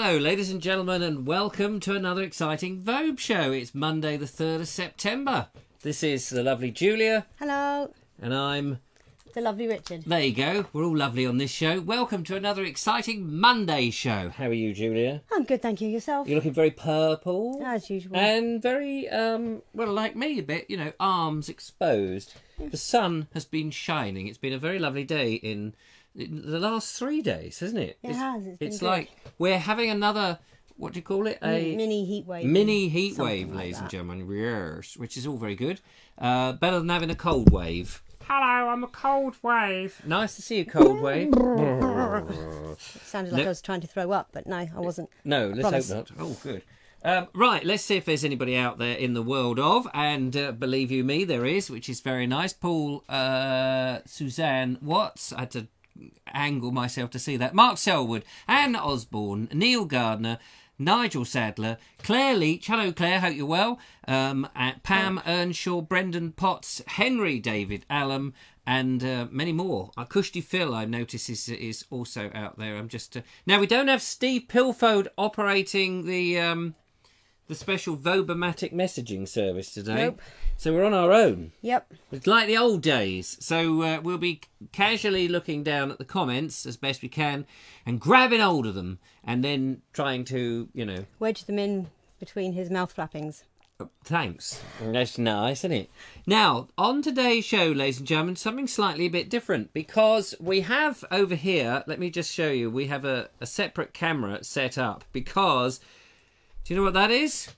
Hello, ladies and gentlemen, and welcome to another exciting Vobes show. It's Monday the 3rd of September. This is the lovely Julia. Hello. And I'm... the lovely Richard. There you go. We're all lovely on this show. Welcome to another exciting Monday show. How are you, Julia? I'm good, thank you. Yourself? You're looking very purple. As usual. And very, well, like me a bit, you know, arms exposed. The sun has been shining. It's been a very lovely day in the last 3 days, hasn't it? It has. It's like we're having another, what do you call it? A mini heat wave. Mini heat wave, like ladies and that. gentlemen. Yes, which is all very good. Better than having a cold wave. Hello, I'm a cold wave. Nice to see you, cold wave. It sounded like I was trying to throw up, but no, I wasn't. No, let's hope not. Oh, good. Right, let's see if there's anybody out there in the world of, and believe you me, there is, which is very nice. Paul, Suzanne Watts, I had to angle myself to see that. Mark Selwood, Anne Osborne, Neil Gardner, Nigel Sadler, Claire Leach, hello Claire, hope you're well, Pam Earnshaw, Brendan Potts, Henry David Allam, and many more. Kushti Phil, I notice, is also out there. I'm just now we don't have Steve Pilfold operating the special Vobomatic messaging service today. Nope. So we're on our own. Yep. It's like the old days. So we'll be casually looking down at the comments as best we can and grabbing hold of them and then trying to, you know... wedge them in between his mouth flappings. Thanks. That's nice, isn't it? Now, on today's show, ladies and gentlemen, something slightly a bit different because we have over here, let me just show you, we have a separate camera set up because... do you know what that is?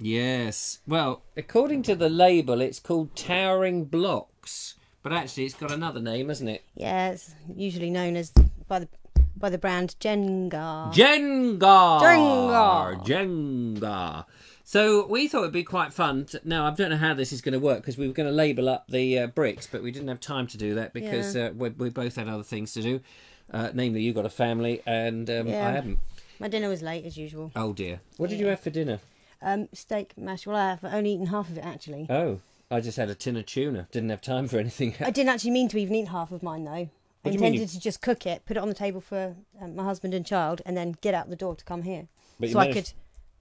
Yes. Well, according to the label, it's called Towering Blocks. But actually, it's got another name, hasn't it? Yeah, it's usually known as by the brand Jenga. Jenga. So we thought it'd be quite fun. Now, I don't know how this is going to work because we were going to label up the bricks, but we didn't have time to do that because we both had other things to do. Namely, you got a family and I haven't. My dinner was late, as usual. Oh, dear. What did you have for dinner? Steak mash. Well, I've only eaten half of it, actually. Oh, I just had a tin of tuna. Didn't have time for anything else. I didn't actually mean to even eat half of mine, though. I intended to just cook it, put it on the table for my husband and child, and then get out the door to come here. But so I could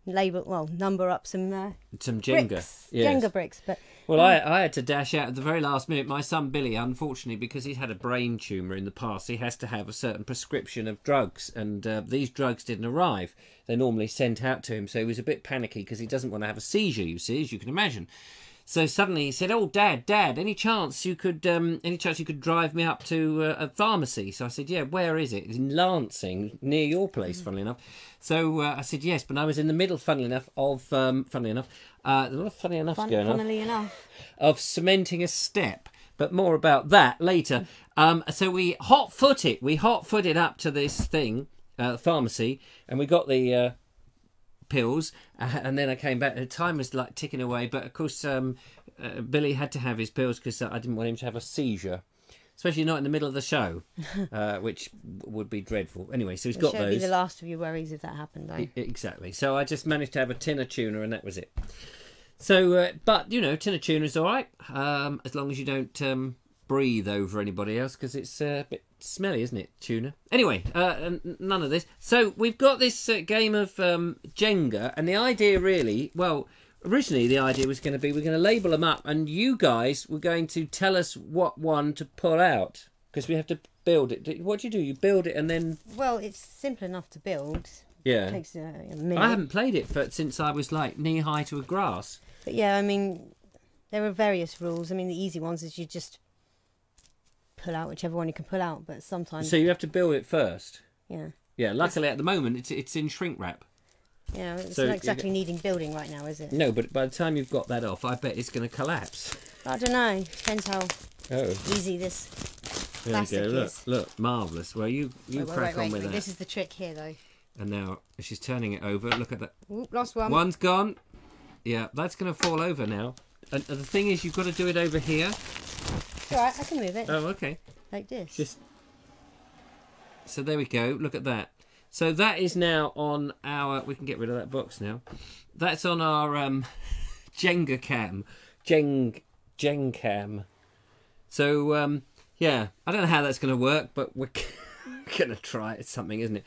number up some Jenga. Bricks. Yes. Jenga bricks. But well, I had to dash out at the very last minute. My son Billy, unfortunately, because he's had a brain tumour in the past, he has to have a certain prescription of drugs, and these drugs didn't arrive. They're normally sent out to him, so he was a bit panicky because he doesn't want to have a seizure, you see, as you can imagine. So suddenly he said, "Oh, Dad, any chance you could drive me up to a pharmacy?" So I said, "Yeah, where is it?" It's in Lancing, near your place, funnily enough. So I said yes, but I was in the middle, funnily enough, of a lot of funny enough going on. Funnily enough, of cementing a step, but more about that later. So we hot-foot it up to this thing, pharmacy, and we got the pills, and then I came back. The time was like ticking away, but of course Billy had to have his pills because I didn't want him to have a seizure, especially not in the middle of the show, which would be dreadful. Anyway, so he's got those. Be the last of your worries if that happened, though. Exactly. So I just managed to have a tin of tuna, and that was it. So, but you know, tin of tuna is all right, as long as you don't breathe over anybody else, because it's a bit smelly, isn't it, tuna? Anyway, none of this. So we've got this game of Jenga, and the idea really, well, originally the idea was going to be we're going to label them up, and you guys were going to tell us what one to pull out, because we have to build it. What do? You build it and then... well, it's simple enough to build. Yeah. It takes a minute. I haven't played it since I was like knee-high to a grass. But yeah, I mean, there are various rules. I mean, the easy ones is you just pull out whichever one you can pull out, but sometimes... so you have to build it first? Yeah. Yeah, luckily at the moment it's in shrink wrap. Yeah, it's not exactly needing building right now, is it? No, but by the time you've got that off, I bet it's going to collapse. I don't know. Depends how easy this plastic is. Look, marvellous. Well, you crack on with that. This is the trick here, though. And now she's turning it over. Look at that. Ooh, lost one. One's gone. Yeah, that's going to fall over now. And the thing is, you've got to do it over here. It's all right, I can move it. Oh, okay. Like this. So there we go. Look at that. So that is now on our... we can get rid of that box now. That's on our Jenga cam. Jeng cam. So, yeah. I don't know how that's going to work, but we're going to try it. It's something, isn't it?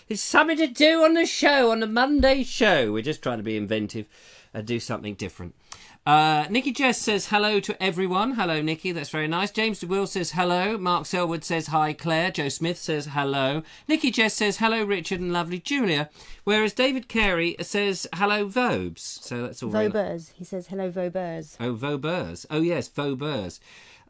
It's something to do on the show, on the Monday show. We're just trying to be inventive and do something different. Nikki Jess says hello to everyone. Hello, Nikki. That's very nice. James DeWill says hello. Mark Selwood says hi, Claire. Joe Smith says hello. Nikki Jess says hello, Richard and lovely Julia. Whereas David Carey says hello, Vobes. So that's all very Vobes. He says hello, Vobes. Oh, Vobes. Oh, yes, Vobes.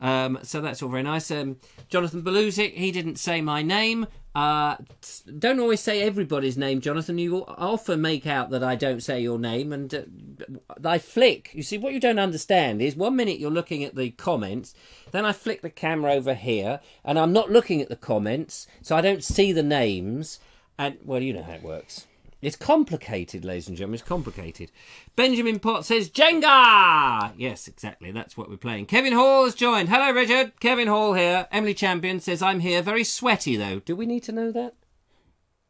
So that's all very nice. Jonathan Beluzic, he didn't say my name. Don't always say everybody's name, Jonathan. You often make out that I don't say your name, and I flick. You see, what you don't understand is 1 minute you're looking at the comments, then I flick the camera over here, and I'm not looking at the comments, so I don't see the names. And, well, you know how it works. It's complicated, ladies and gentlemen. It's complicated. Benjamin Pott says, Jenga! Yes, exactly. That's what we're playing. Kevin Hall has joined. Hello, Richard. Kevin Hall here. Emily Champion says, I'm here. Very sweaty, though. Do we need to know that?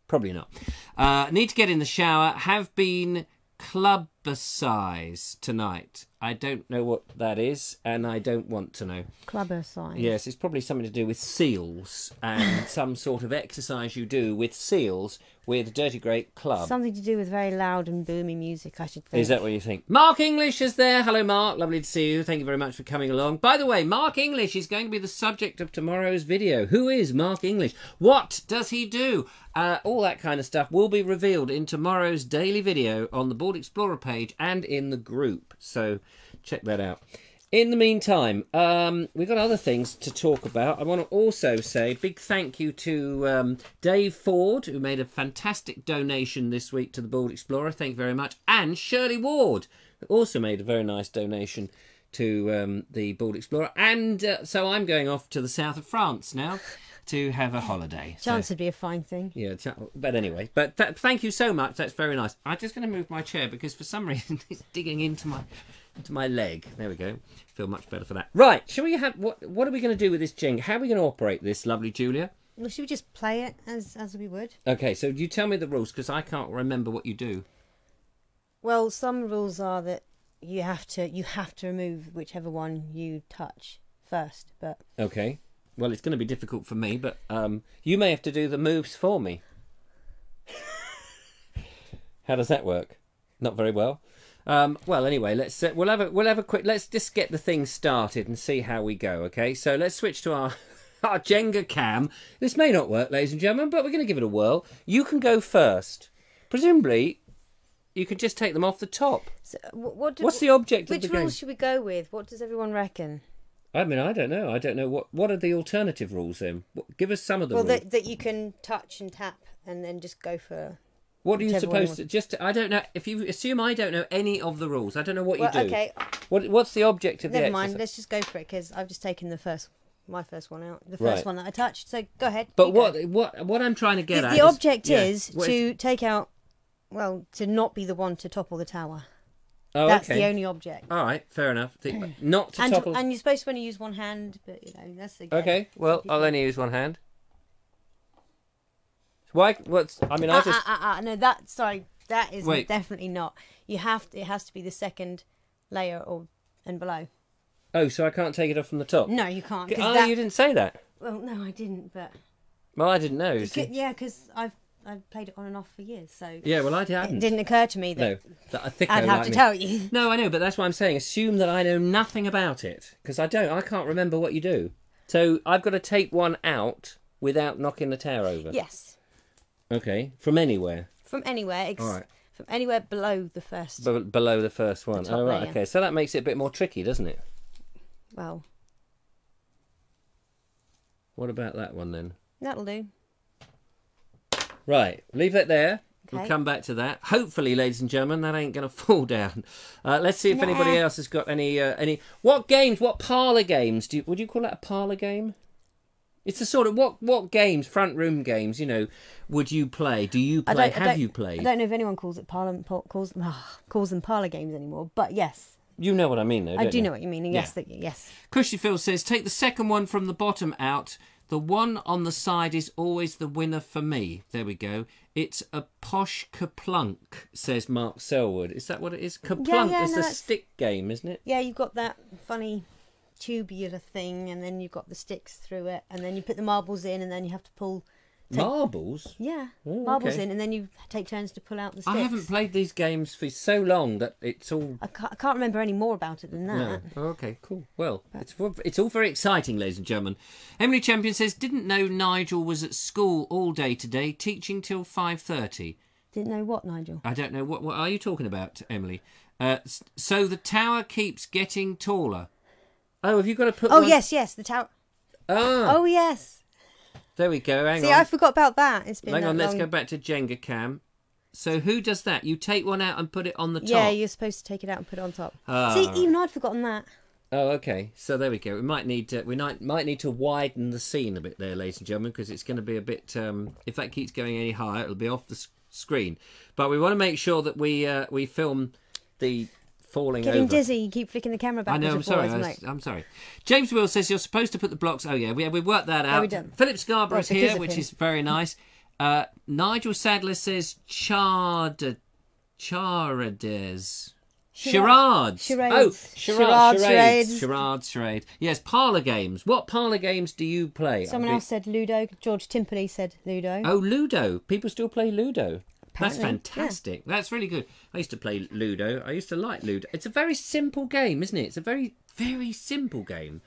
Probably not. Need to get in the shower. Have been clubber-size tonight. I don't know what that is, and I don't want to know. Clubber-size? Yes, it's probably something to do with seals and some sort of exercise you do with seals with Dirty Great Club. Something to do with very loud and boomy music, I should think. Is that what you think? Mark English is there. Hello, Mark. Lovely to see you. Thank you very much for coming along. By the way, Mark English is going to be the subject of tomorrow's video. Who is Mark English? What does he do? All that kind of stuff will be revealed in tomorrow's daily video on the Board Explorer page and in the group. So check that out. In the meantime, we've got other things to talk about. I want to also say a big thank you to Dave Ford, who made a fantastic donation this week to the Board Explorer. Thank you very much. And Shirley Ward, who also made a very nice donation to the Board Explorer. And so I'm going off to the south of France now to have a holiday. Chance would be a fine thing. Yeah, but anyway. But thank you so much. That's very nice. I'm just going to move my chair because for some reason it's digging into my leg. There we go. Feel much better for that. Right, shall we have what are we going to do with this Jenga? How are we going to operate this, lovely Julia? Well, should we just play it as we would? Okay, so you tell me the rules because I can't remember what you do. Well, some rules are that you have to remove whichever one you touch first, but okay. Well, it's going to be difficult for me, but you may have to do the moves for me. How does that work? Not very well. Well, anyway, let's we'll have a quick. Let's just get the thing started and see how we go. Okay, so let's switch to our Jenga cam. This may not work, ladies and gentlemen, but we're going to give it a whirl. You can go first. Presumably, you can just take them off the top. So, what's the object of the game? Which rules should we go with? What does everyone reckon? I mean, I don't know. I don't know what are the alternative rules then. Give us some of the rules. Well, that you can touch and tap and then just go for. What are you supposed to just? I don't know. If you assume I don't know any of the rules, I don't know what you do. Okay. What's the object of the exercise? Never mind. Let's just go for it because I've just taken my first one out, the first one that I touched. So go ahead. But what I'm trying to get at the object is to take out. Well, to not be the one to topple the tower. Oh, that's the only object. All right, fair enough. Not to topple. And you're supposed to only use one hand, but that's the game. Okay. Well, I'll only use one hand. Why? What's? I mean, no. That is definitely not. It has to be the second layer and below. Oh, so I can't take it off from the top? No, you can't. You didn't say that. Well, no, I didn't. But well, I didn't know. Yeah, because I've played it on and off for years, so yeah. Well, I hadn't. It didn't occur to me that I'd have to tell you. No, I know, but that's what I'm saying. Assume that I know nothing about it because I don't. I can't remember what you do. So I've got to take one out without knocking the tower over. Yes. Okay, from anywhere. From anywhere. All right. From anywhere below the first. Below the first one. Oh right. Layer. Okay, so that makes it a bit more tricky, doesn't it? Well. What about that one then? That'll do. Right, leave that there. Okay. We'll come back to that. Hopefully, ladies and gentlemen, that ain't going to fall down. Let's see if anybody else has got any. What games? What parlour games? Would you call that a parlour game? It's the sort of what games, front room games, would you play? Do you play? Have you played? I don't know if anyone calls them parlour games anymore, but yes. You know what I mean, though. I do know what you mean. Yes, yes. Cushy Phil says, take the second one from the bottom out. The one on the side is always the winner for me. There we go. It's a posh kaplunk, says Mark Selwood. Is that what it is? Kaplunk is the stick game, isn't it? Yeah, you've got that funny tubular thing, and then you've got the sticks through it, and then you put the marbles in, and then you have to pull Marbles? Yeah, Oh, marbles okay. in, and then you take turns to pull out the sticks. I haven't played these games for so long that it's all... I can't remember any more about it than that. No. Oh, okay, cool. Well, it's all very exciting, ladies and gentlemen. Emily Champion says, didn't know Nigel was at school all day today, teaching till 5:30. Didn't know what, Nigel? I don't know. What are you talking about, Emily? So the tower keeps getting taller. Oh, have you got to put one... yes, the tower. Ah. Oh, yes. There we go. Hang on. See, I forgot about that. It's been Hang on, that let's long. go back to Jenga Cam. So who does that? You take one out and put it on the top? Yeah, you're supposed to take it out and put it on top. Ah. See, even I'd forgotten that. Oh, okay. So there we go. We might need to widen the scene a bit there, ladies and gentlemen, because it's going to be a bit... if that keeps going any higher, it'll be off the screen. But we want to make sure that we film the... falling Getting over. dizzy, you keep flicking the camera back. I know, I'm sorry. I'm sorry. James Will says you're supposed to put the blocks... Oh, yeah, we've worked that out. we done. Philip Scarborough's Because here, of which him. is very nice. Nigel Sadler says charades. Charades. Charades. Oh, Charades. Charades. Yes, parlour games. What parlour games do you play? Someone else said Ludo. George Timperley said Ludo. Oh, Ludo. People still play Ludo. That's Apparently, fantastic. Yeah. That's really good. I used to play Ludo. I used to like Ludo. It's a very simple game, isn't it? It's a very, very simple game.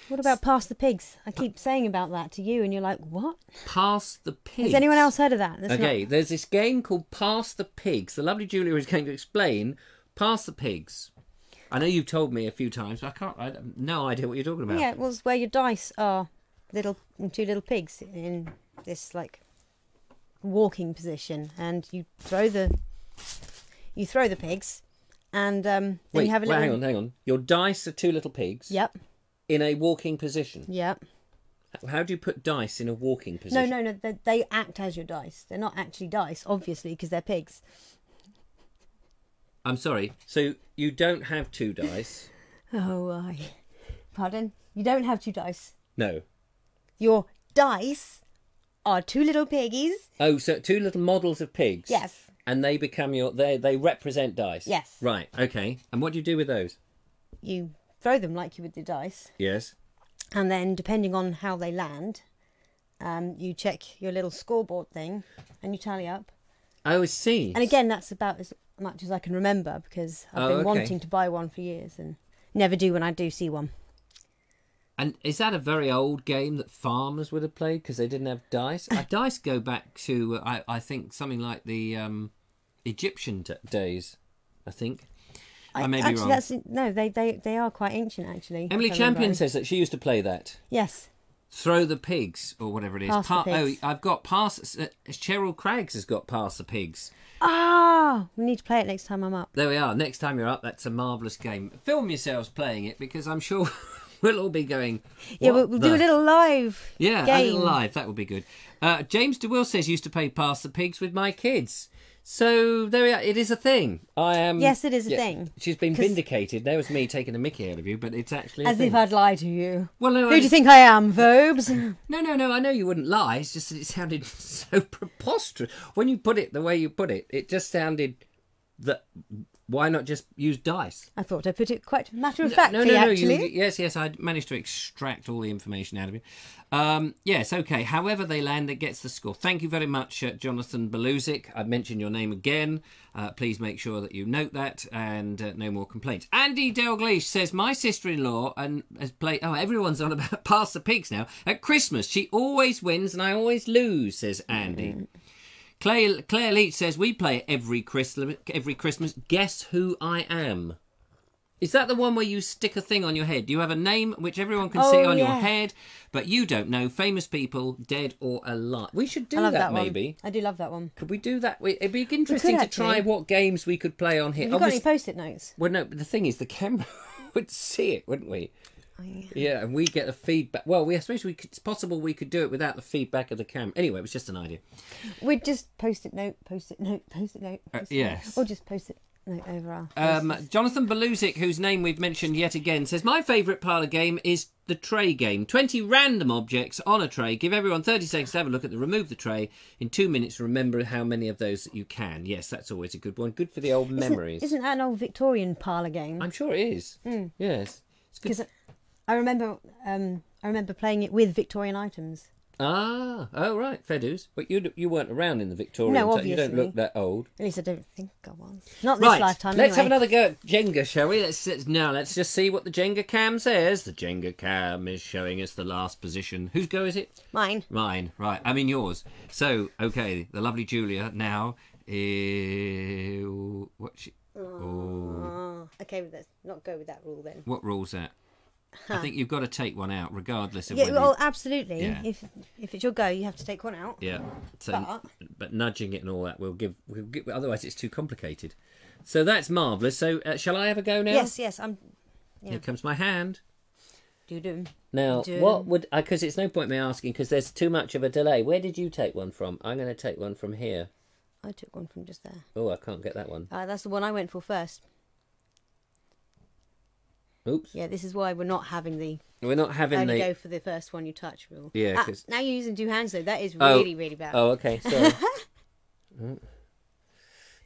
What about Pass the Pigs? I keep saying about that to you, and you're like, what? Pass the Pigs. Has anyone else heard of that? There's this game called Pass the Pigs. The lovely Julia is going to explain Pass the Pigs. I know you've told me a few times, but I have no idea what you're talking about. Yeah, it was where your dice are two little pigs in this like walking position, and you throw the pigs, and then you have a little... hang on. Your dice are two little pigs. Yep. In a walking position. Yep. How do you put dice in a walking position? No. They act as your dice. They're not actually dice, obviously, because they're pigs. I'm sorry. So you don't have two dice? Oh, pardon? You don't have two dice. No. Your dice are two little piggies. Oh, so two little models of pigs. Yes. And they become they represent dice. Yes. Right. Okay. And what do you do with those? You throw them like you would the dice. Yes. And then, depending on how they land, you check your little scoreboard thing and you tally up. Oh, I see. And again, that's about as much as I can remember, because I've been wanting to buy one for years and never do when I do see one. And is that a very old game that farmers would have played because they didn't have dice? Dice go back to, I think, something like the Egyptian days, I think. I may be wrong. They are quite ancient, actually. Emily Champion says that she used to play that. Yes. Throw the Pigs, or whatever it is. Pass the Pigs. Oh, I've got Pass... Cheryl Craggs has got Pass the Pigs. Ah! We need to play it next time I'm up. There we are. Next time you're up, that's a marvellous game. Film yourselves playing it, because I'm sure we'll all be going... Yeah, we'll do a little live game. A little live. That would be good. James DeWill says, used to play Pass the Pigs with my kids. So there we are. It is a thing. Yes, it is a thing. She's been vindicated. There was me taking a mickey out of you, but it's actually as if I'd lie to you. Well, no. Who do you think I am, Vobes? No. I know you wouldn't lie. It's just that it sounded so preposterous when you put it the way you put it. It just sounded that. Why not just use dice? I thought I put it quite matter-of-factly, No. actually. Yes, I managed to extract all the information out of you. Yes, okay. However they land, it gets the score. Thank you very much, Jonathan Beluzik. I've mentioned your name again. Please make sure that you note that, and no more complaints. Andy Dalgleish says, my sister-in-law has played... Oh, everyone's on about Pass the Pigs now. At Christmas, she always wins and I always lose, says Andy. Claire Leach says, we play it every Christmas. Guess who I am? Is that the one where you stick a thing on your head? You have a name which everyone can see on your head, but you don't know famous people, dead or alive. We should do that maybe. I do love that one. Could we do that? It'd be interesting to try what games we could play on here. Have you got any Post-it notes? Well, no, but the thing is, the camera would see it, wouldn't we? Oh, yeah, and we get the feedback. Well, it's possible we could do it without the feedback of the camera. Anyway, it was just an idea. We'd just Post-it note. Yes. Or just Post-it note over our... Jonathan Beluzik, whose name we've mentioned yet again, says, my favourite parlour game is the tray game. 20 random objects on a tray. Give everyone 30 seconds to have a look at them. Remove the tray. In 2 minutes, remember how many of those that you can. Yes, that's always a good one. Good for the old memories. Isn't that an old Victorian parlour game? I'm sure it is. Yes. Because I remember playing it with Victorian items. Ah, oh right, fair dues. But you weren't around in the Victorian No, time. obviously. You don't look that old. At least I don't think I was. Not this Right, lifetime, let's have anyway. another go at Jenga, shall we? Let's just see what the Jenga cam says. The Jenga cam is showing us the last position. Whose go is it? Mine. Mine, right. I mean yours. So, okay, the lovely Julia now is... Okay, let's not go with that rule then. What rule's that? I think you've got to take one out, regardless of Yeah, whether... well, absolutely. Yeah. If it's your go, you have to take one out. Yeah. So, but nudging it and all that, we'll give. Otherwise, it's too complicated. So that's marvellous. So, shall I have a go now? Yes. Yeah. Here comes my hand. Do. Now, what would... Because it's no point me asking, because there's too much of a delay. Where did you take one from? I'm going to take one from here. I took one from just there. Oh, I can't get that one. That's the one I went for first. Oops. Yeah, this is why we're not having the... We're not having only the... go for the first one you touch rule. Yeah, because... now you're using two hands, though. That is really, really bad. Oh, okay. Sorry.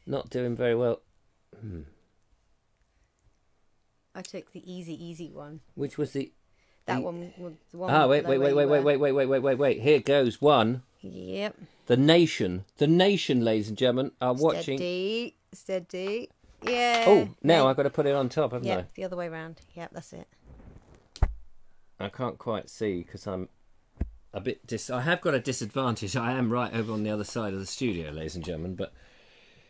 Not doing very well. I took the easy one. Which was the... That one was the one... Ah, wait. Here goes one. Yep. The nation, ladies and gentlemen, are watching... Steady. Yeah. Oh, now I've got to put it on top, haven't I? The other way round. Yep, that's it. I can't quite see because I'm a bit... I have got a disadvantage. I am right over on the other side of the studio, ladies and gentlemen, but...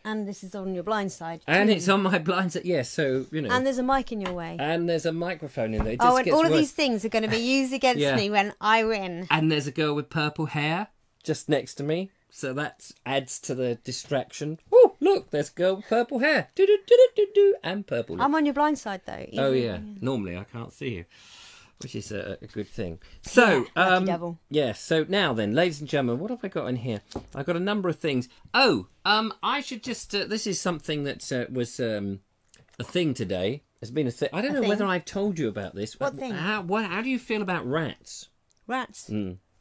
And this is on your blind side. And it's on my blind side, yes, so, you know... And there's a mic in your way. And there's a microphone in there. It and just gets all of worse. these things are going to be used against me when I win. And there's a girl with purple hair just next to me. So that adds to the distraction. Oh, look, there's a girl with purple hair. Do, and purple lips. I'm on your blind side, though. Oh, yeah. Normally, I can't see you, which is a good thing. So, lucky devil. Yeah, so now then, ladies and gentlemen, what have I got in here? I've got a number of things. Oh, I should just... this is something that was a thing today. It's been a thing. I don't know whether I've told you about this. What thing? How do you feel about rats? Rats?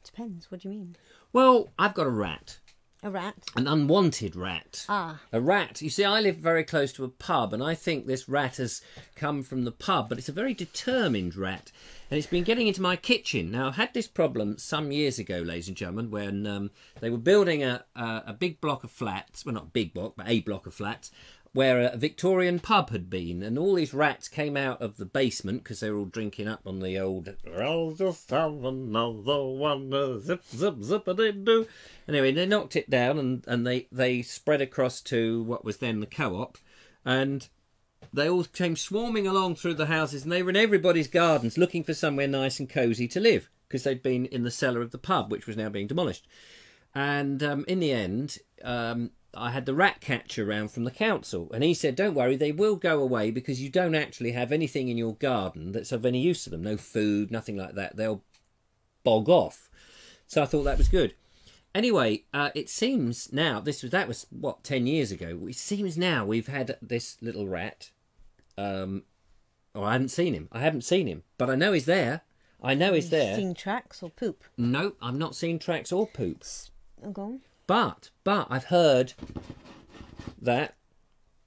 Depends. What do you mean? Well, I've got a rat. A rat? An unwanted rat. Ah. A rat. You see, I live very close to a pub, and I think this rat has come from the pub, but it's a very determined rat, and it's been getting into my kitchen. Now, I had this problem some years ago, ladies and gentlemen, when they were building a big block of flats, well, not big block, but a block of flats, where a Victorian pub had been, and all these rats came out of the basement because they were all drinking up on the old "I'll just have another one, zip zip zip-a-dee-doo." Anyway, they knocked it down and they spread across to what was then the co-op, and they all came swarming along through the houses, and they were in everybody's gardens looking for somewhere nice and cosy to live because they'd been in the cellar of the pub, which was now being demolished. And in the end, I had the rat catcher around from the council, and he said, don't worry, they will go away because you don't actually have anything in your garden that's of any use to them. No food, nothing like that. They'll bog off. So I thought that was good. Anyway, it seems now, that was, what, 10 years ago? It seems now we've had this little rat. I haven't seen him, but I know he's there. He's there. Seen tracks or poop? No, I've not seen tracks or poop. Oh, go on. But I've heard that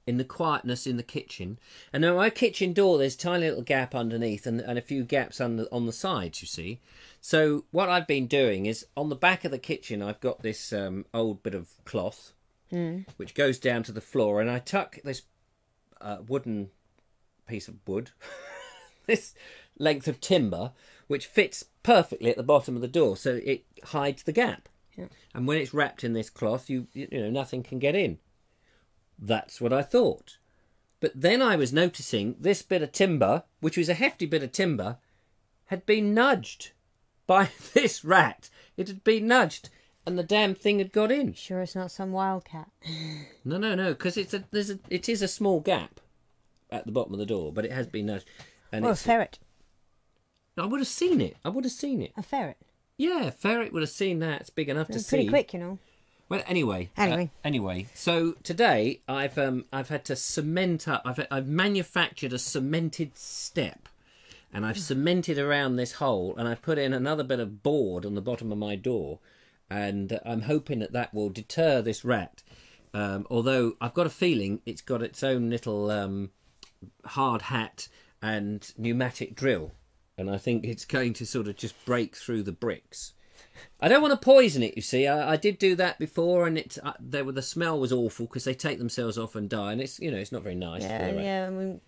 in the quietness in the kitchen. And now my kitchen door, there's a tiny little gap underneath and a few gaps on the sides, you see. So what I've been doing is on the back of the kitchen, I've got this old bit of cloth, which goes down to the floor. And I tuck this wooden piece of wood, this length of timber, which fits perfectly at the bottom of the door. So it hides the gap. Yeah. And when it's wrapped in this cloth, you know, nothing can get in. That's what I thought. But then I was noticing this bit of timber, which was a hefty bit of timber, had been nudged by this rat. It had been nudged, and the damn thing had got in. Sure it's not some wildcat? No, because it is a small gap at the bottom of the door, but it has been nudged. And or a ferret. I would have seen it. A ferret? Yeah, a ferret would have seen that. It's big enough to see. Pretty quick, you know. Well, anyway. So today I've had to cement up. I've manufactured a cemented step, and I've cemented around this hole, and I've put in another bit of board on the bottom of my door, and I'm hoping that will deter this rat. Although I've got a feeling it's got its own little hard hat and pneumatic drill. And I think it's going to sort of just break through the bricks. I don't want to poison it, you see. I did do that before, and the smell was awful because they take themselves off and die, and it's not very nice. Yeah. I mean,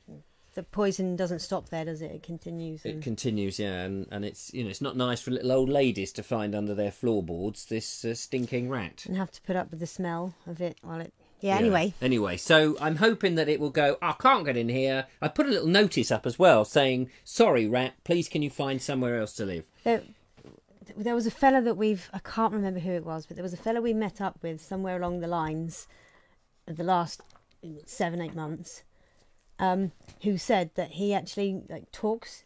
the poison doesn't stop there, does it? It continues. It continues, yeah, and it's it's not nice for little old ladies to find under their floorboards this stinking rat and have to put up with the smell of it while it. Yeah. Anyway, so I'm hoping that it will go. I can't get in here. I put a little notice up as well saying, "Sorry, rat. Please, can you find somewhere else to live?" There was a fella that I can't remember who it was, but there was a fella we met up with somewhere along the lines of the last 7-8 months, who said that he actually talks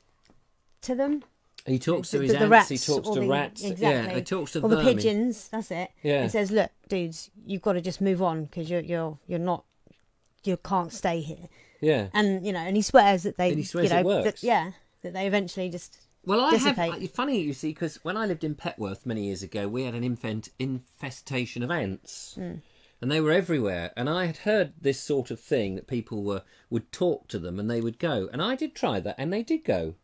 to them. He talks to his the ants, rats, he talks to rats. Exactly. Yeah, he talks to or vermin. the pigeons, that's it. Yeah. He says, look, dudes, you've got to just move on because you can't stay here. Yeah. And, and he swears that they, and he swears it works. that they eventually just dissipate. Funny, you see, because when I lived in Petworth many years ago, we had an infestation of ants. Mm. And they were everywhere. And I had heard this sort of thing, that people would talk to them and they would go. And I did try that, and they did go.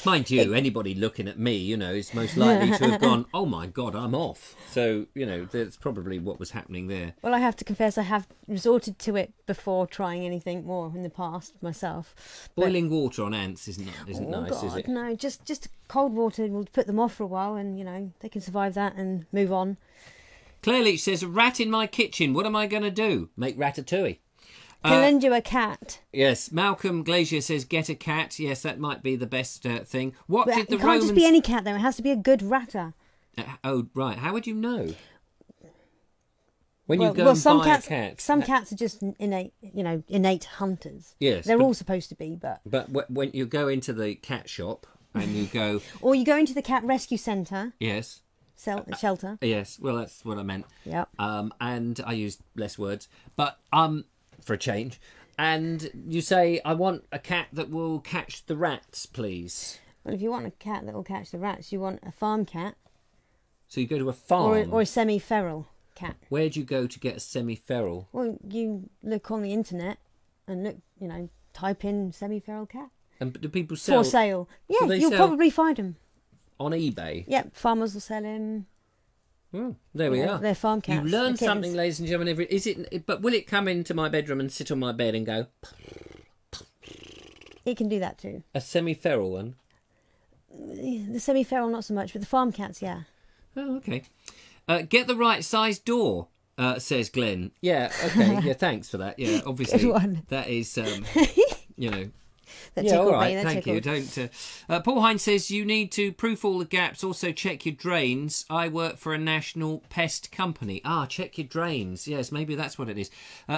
Mind you, anybody looking at me, is most likely to have gone, oh my God, I'm off. So, that's probably what was happening there. Well, I have to confess, I have resorted to it before trying anything more in the past myself. Boiling water on ants isn't nice, God, is it? No, just cold water will put them off for a while, and, they can survive that and move on. Claire Leach says, a rat in my kitchen. What am I going to do? Make ratatouille. Can lend you a cat. Yes. Malcolm Glazier says, get a cat. Yes, that might be the best thing. What But did the it Romans... can't just be any cat, though. It has to be a good ratter. Oh, right. How would you know? When you go and buy a cat... Some cats are just innate hunters. Yes. They're all supposed to be, but... But when you go into the cat shop and you go... Or you go into the cat rescue centre. Yes. Shelter. Yes, well, that's what I meant. Yeah. And I used less words. But... for a change, and you say, I want a cat that will catch the rats, please. Well, if you want a cat that will catch the rats, you want a farm cat. So you go to a farm? Or a semi-feral cat. Where do you go to get a semi-feral? Well, you look on the internet and look, type in semi-feral cat. And do people sell? For sale. Yeah, so you'll probably find them. On eBay? Yep, farmers will sell him. Oh, there we are. They're farm cats. You learn something, ladies and gentlemen. But will it come into my bedroom and sit on my bed and go? It can do that too. A semi-feral one? The semi-feral not so much, but the farm cats, yeah. Oh, okay. Get the right size door, says Glenn. Yeah, okay. Yeah, thanks for that. Yeah, obviously. Good one. That is, That yeah, tickled all right, me. thank you. Don't. Paul Hines says you need to proof all the gaps. Also check your drains. I work for a national pest company. Check your drains. Yes, maybe that's what it is.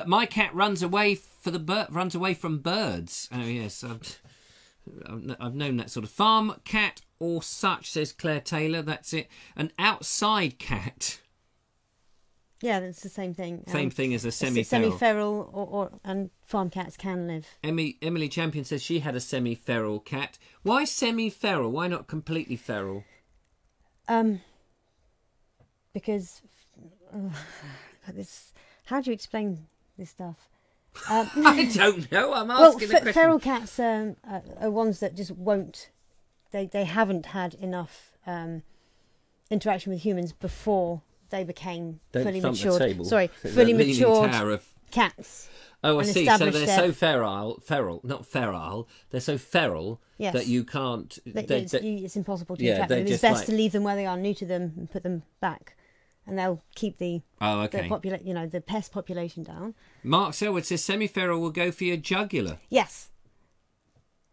My cat runs away from birds. Oh yes, I've known that sort of farm cat or such. Says Claire Taylor. That's it. An outside cat. Yeah, that's the same thing. Same thing as a semi-feral. Semi-feral and farm cats can live. Emily Champion says she had a semi-feral cat. Why semi-feral? Why not completely feral? Because how do you explain this stuff? I don't know. I'm asking a question. Feral cats are ones that just won't. They haven't had enough interaction with humans before they became fully matured. Sorry, fully matured cats. Oh, I see. So they're so feral, not feral. They're so feral that you can't. It's impossible to interact with them. It's best to leave them where they are, neuter them, and put them back, and they'll keep the the pest population down. Mark Selwood says semi-feral will go for your jugular. Yes.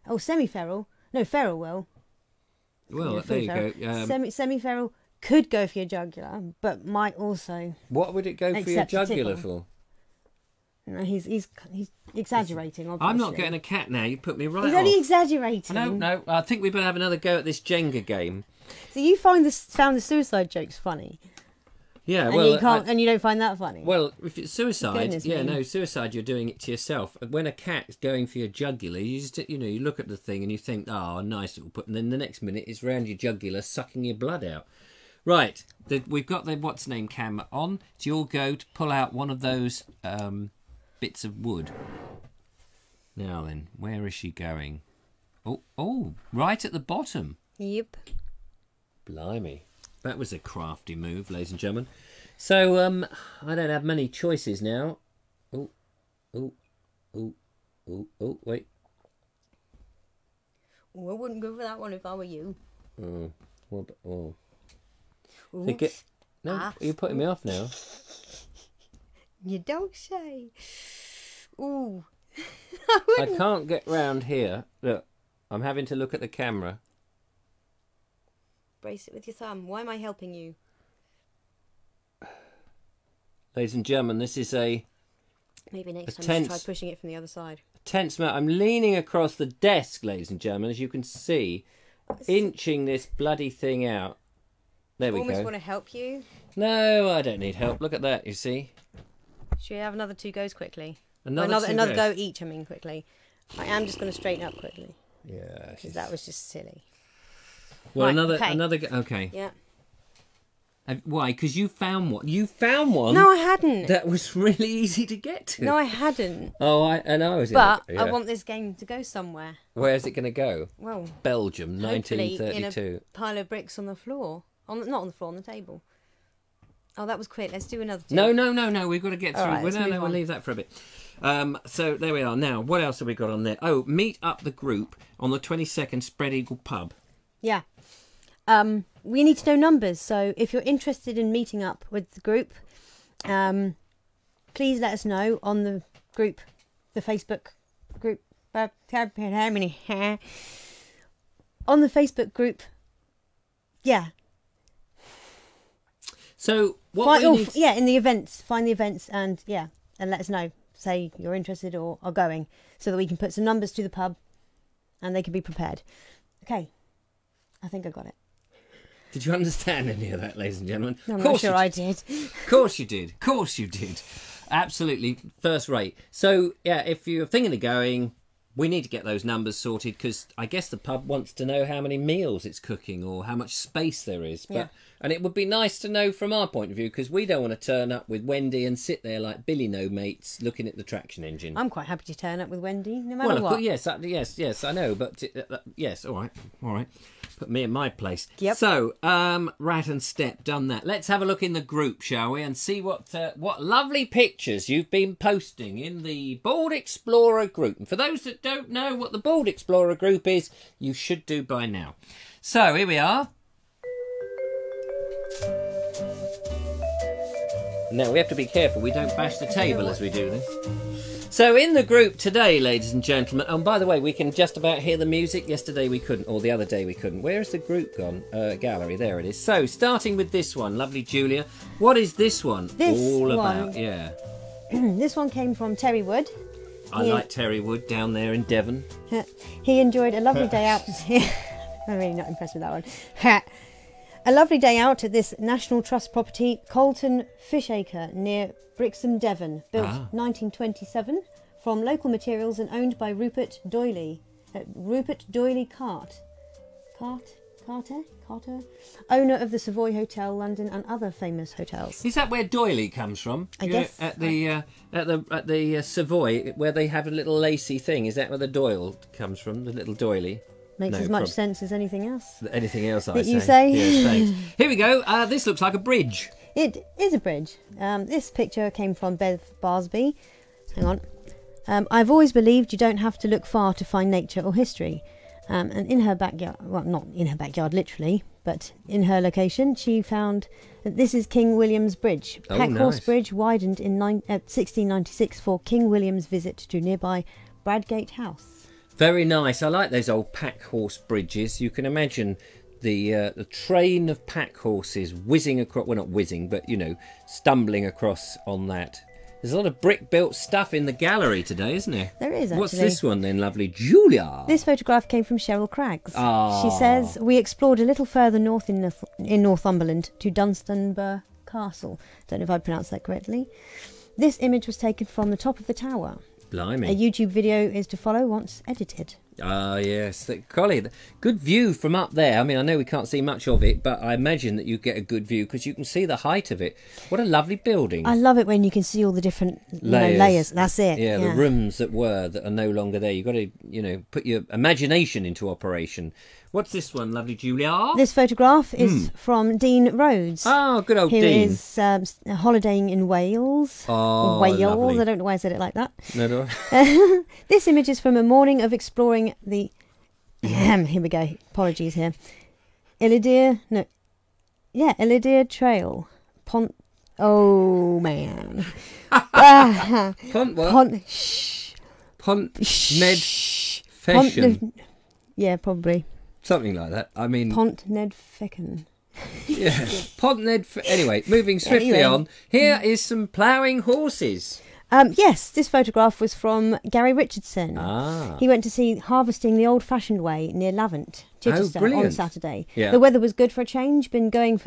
Oh, semi-feral? No, feral will. Well, there you go. Semi-feral could go for your jugular, but might also. What would it go for your jugular for? No, he's exaggerating. Obviously. I'm not getting a cat now. You put me right. He's only exaggerating. No. I think we better have another go at this Jenga game. So you found the suicide jokes funny? Yeah, and you don't find that funny. Well, if it's suicide, Goodness suicide. You're doing it to yourself. When a cat's going for your jugular, you just you look at the thing and you think, oh, nice little put, and then the next minute it's round your jugular, sucking your blood out. Right, we've got the what's name camera on. It's your go to pull out one of those bits of wood. Now then, where is she going? Oh, right at the bottom. Yep. Blimey. That was a crafty move, ladies and gentlemen. So, I don't have many choices now. Oh, oh, oh, oh, oh, wait. Oh, I wouldn't go for that one if I were you. Oh, what? Oh. Oops. No, you're putting me off now. You don't say. Ooh. I can't get round here. Look, I'm having to look at the camera. Brace it with your thumb. Why am I helping you? Ladies and gentlemen, this is a Maybe next time you try pushing it from the other side. tense moment. I'm leaning across the desk, ladies and gentlemen, as you can see, inching this bloody thing out. There we go. Almost want to help you. No, I don't need help. Look at that, you see. Should we have another 2 goes quickly? Another go each, I mean, quickly. I am just going to straighten up quickly. Yeah. Because that was just silly. Well, right, another. Okay. Yeah. Why? Because you found one. You found one. No, I hadn't. That was really easy to get to. No, I hadn't. Oh, I was. But I want this game to go somewhere. Where's it going to go? Well, Belgium, hopefully 1932. in a pile of bricks on the floor. Not on the floor, on the table. Oh, that was quick. Let's do another 2. No. We've got to get through. Right, we'll leave that for a bit. So there we are. Now, what else have we got on there? Oh, meet up the group on the 22nd Spread Eagle pub. Yeah. We need to know numbers. So if you're interested in meeting up with the group, please let us know on the group, the Facebook group. On the Facebook group. Yeah. So what in the events, find the events and let us know. Say you're interested or are going, so that we can put some numbers to the pub, and they can be prepared. Okay, I think I got it. Did you understand any of that, ladies and gentlemen? No, I'm not sure I did. Of course you did. Of course you did. Absolutely first rate. So yeah, if you're thinking of going, we need to get those numbers sorted, because I guess the pub wants to know how many meals it's cooking or how much space there is. But and it would be nice to know from our point of view, because we don't want to turn up with Wendy and sit there like Billy No Mates looking at the traction engine. I'm quite happy to turn up with Wendy, no matter what. Yes, I know, but yes, all right. Put me in my place. Yep. So, Rat and Step done that. Let's have a look in the group, shall we, and see what lovely pictures you've been posting in the Bald Explorer group. And for those that don't know what the Bald Explorer group is, you should do by now. So here we are. Now we have to be careful we don't bash the table as we do this. So in the group today, ladies and gentlemen, and by the way, we can just about hear the music. Yesterday we couldn't, or the other day we couldn't. Where is the group gone? Gallery, there it is. So starting with this one, lovely Julia. What is this one all about? Yeah. This one came from Terry Wood. I like Terry Wood down there in Devon. He enjoyed a lovely day out. I'm really not impressed with that one. A lovely day out at this National Trust property, Colton Fishacre, near Brixham, Devon, built 1927 from local materials and owned by Rupert Doyley. Rupert Doyley Carter, owner of the Savoy Hotel, London, and other famous hotels. Is that where Doyley comes from? I guess at the Savoy, where they have a little lacy thing. Is that where the Doyle comes from? The little doily. Makes as much sense as anything else. Anything else that you say? Yes, thanks. Here we go. This looks like a bridge. It is a bridge. This picture came from Bev Barsby. Hang on. I've always believed you don't have to look far to find nature or history. And in her backyard, well, not in her backyard literally, but in her location, she found that this is King William's Bridge. Packhorse Bridge widened in 1696 for King William's visit to nearby Bradgate House. Very nice. I like those old pack horse bridges. You can imagine the train of pack horses whizzing across, well, not whizzing, but, you know, stumbling across on that. There's a lot of brick-built stuff in the gallery today, isn't there? There is, actually. What's this one then, lovely Julia? This photograph came from Cheryl Craggs. Oh. She says, we explored a little further north in Northumberland to Dunstanburgh Castle. Don't know if I pronounced that correctly. This image was taken from the top of the tower. Blimey. A YouTube video is to follow once edited. Ah, yes. Golly, good view from up there. I mean, I know we can't see much of it, but I imagine that you get a good view because you can see the height of it. What a lovely building. I love it when you can see all the different layers. That's it. Yeah, the rooms that are no longer there. You've got to, put your imagination into operation. What's this one, lovely Julia? This photograph is from Dean Rhodes. Oh, good old Dean. Dean. Who is holidaying in Wales. Oh, Wales. lovely. I don't know why I said it like that. No, do I? This image is from a morning of exploring the... here we go. Apologies here. Ilidir Trail. Oh, man. Pont what? Pont Ned Fashion. Yeah, probably. Something like that. I mean... Pont Ned Fecken. Yeah. Pont Ned... Anyway, moving swiftly on. Here is some ploughing horses. Yes, this photograph was from Gary Richardson. Ah. He went to see Harvesting the Old-Fashioned Way near Lavant, Chichester, on Saturday. Yeah. The weather was good for a change. He's been going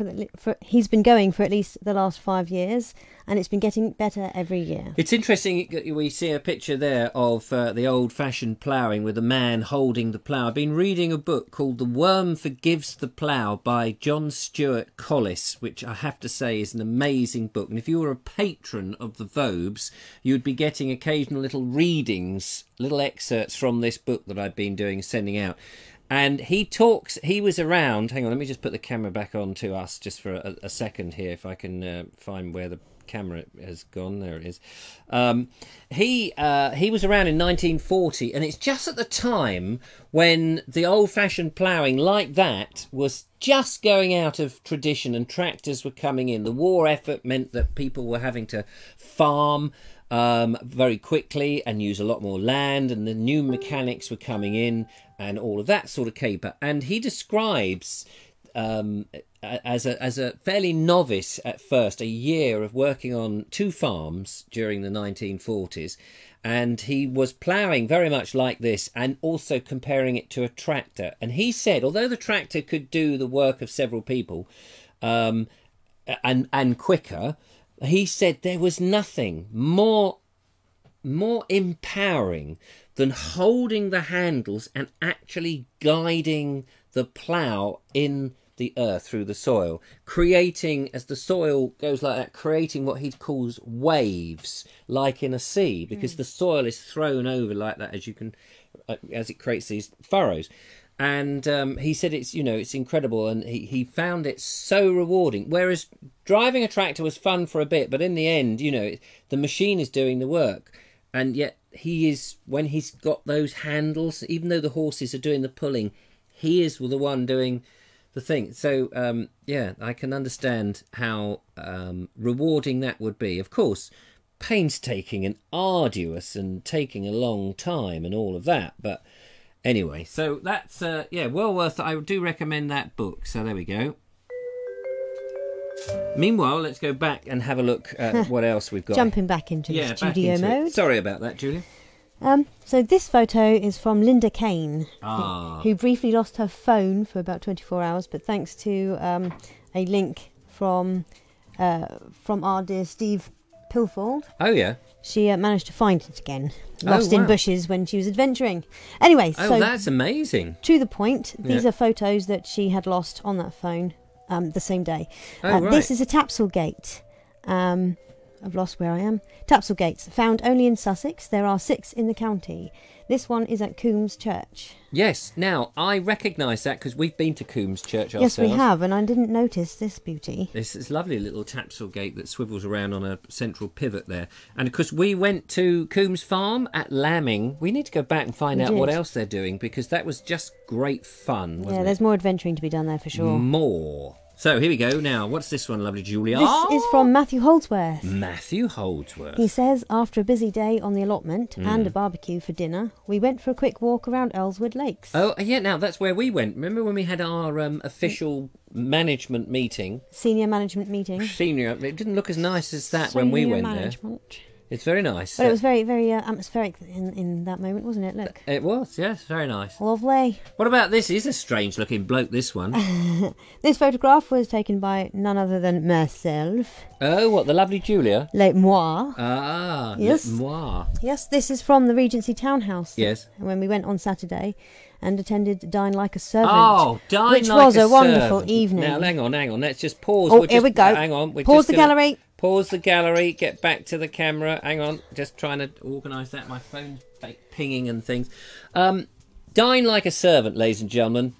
for at least the last 5 years, and it's been getting better every year. It's interesting. We see a picture there of the old-fashioned ploughing with a man holding the plough. I've been reading a book called The Worm Forgives the Plough by John Stuart Collis, which I have to say is an amazing book. And if you were a patron of the Vobes, you'd be getting occasional little readings, little excerpts from this book that I've been doing, sending out. And he was around, hang on, let me just put the camera back on to us just for a second here, if I can find where the camera has gone. There it is. He was around in 1940, and it's just at the time when the old-fashioned ploughing like that was just going out of tradition and tractors were coming in. The war effort meant that people were having to farm very quickly and use a lot more land, and the new mechanics were coming in and all of that sort of caper. And he describes as a fairly novice at first, a year of working on 2 farms during the 1940s, and he was ploughing very much like this and also comparing it to a tractor. And he said, although the tractor could do the work of several people and quicker, he said there was nothing more empowering than holding the handles and actually guiding the plough in the earth through the soil, creating, as the soil goes like that, creating what he calls waves, like in a sea, because the soil is thrown over like that as it creates these furrows. And he said it's incredible, and he found it so rewarding. Whereas driving a tractor was fun for a bit, but in the end, the machine is doing the work, and yet when he's got those handles, even though the horses are doing the pulling, he is the one doing the thing. So yeah, I can understand how rewarding that would be. Of course, painstaking and arduous and taking a long time and all of that, but anyway, so that's well worth it. I do recommend that book. So there we go. Meanwhile, let's go back and have a look at what else we've got. Jumping back into the studio mode. Sorry about that, Julia. So this photo is from Linda Kane, who briefly lost her phone for about 24 hours, but thanks to a link from our dear Steve Pilfold. Oh yeah. She managed to find it again, lost in bushes when she was adventuring. Anyway, so that's amazing. To the point, these are photos that she had lost on that phone the same day. Right. This is a tapsel gate. I've lost where I am. Tapsel gates, found only in Sussex. There are 6 in the county. This one is at Coombs Church. Yes, now, I recognise that because we've been to Coombs Church ourselves. Yes, we have, and I didn't notice this beauty. This lovely little tapsel gate that swivels around on a central pivot there. And because we went to Coombs Farm at Lambing, we need to go back and find out what else they're doing, because that was just great fun, wasn't it? Yeah, there's more adventuring to be done there for sure. More. So here we go. Now, what's this one, lovely Julia? This is from Matthew Holdsworth. Matthew Holdsworth. He says, after a busy day on the allotment and a barbecue for dinner, we went for a quick walk around Earlswood Lakes. Oh, yeah, now that's where we went. Remember when we had our official management meeting? Senior management meeting. It didn't look as nice as that when we went there. It's very nice. But it was very, very atmospheric in that moment, wasn't it? Look. It was, yes, very nice. Lovely. What about this? He's a strange-looking bloke, this one. This photograph was taken by none other than myself. Oh, what, the lovely Julia? Like moi. Ah, Yes. moi. Yes, this is from the Regency Townhouse. Yes. When we went on Saturday and attended Dine Like a Servant. Oh, Dine which Like was a a wonderful Servant. evening. Now, hang on. Let's just pause. Oh, here we go. Hang on. Pause the gallery. Pause the gallery. Get back to the camera. Hang on. Just trying to organise that. My phone's pinging and things. Dine Like a Servant, ladies and gentlemen.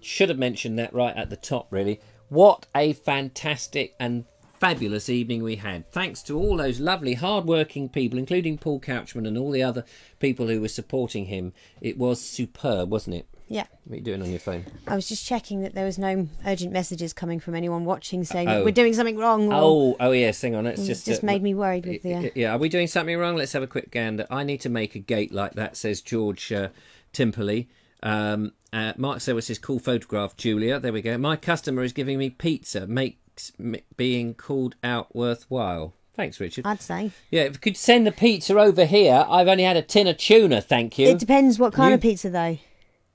Should have mentioned that right at the top, really. What a fantastic and fabulous evening we had. Thanks to all those lovely, hard-working people, including Paul Couchman and all the other people who were supporting him. It was superb, wasn't it? Yeah. What are you doing on your phone? I was just checking that there was no urgent messages coming from anyone watching saying that we're doing something wrong. Oh yes, hang on. Let's just made me worried with the... Yeah, are we doing something wrong? Let's have a quick gander. I need to make a gate like that, says George Timperley. Mark Sewell says, cool photograph, Julia. There we go. My customer is giving me pizza. Makes being called out worthwhile. Thanks, Richard. I'd say. Yeah, if you could send the pizza over here. I've only had a tin of tuna, thank you. It depends what kind of pizza, though.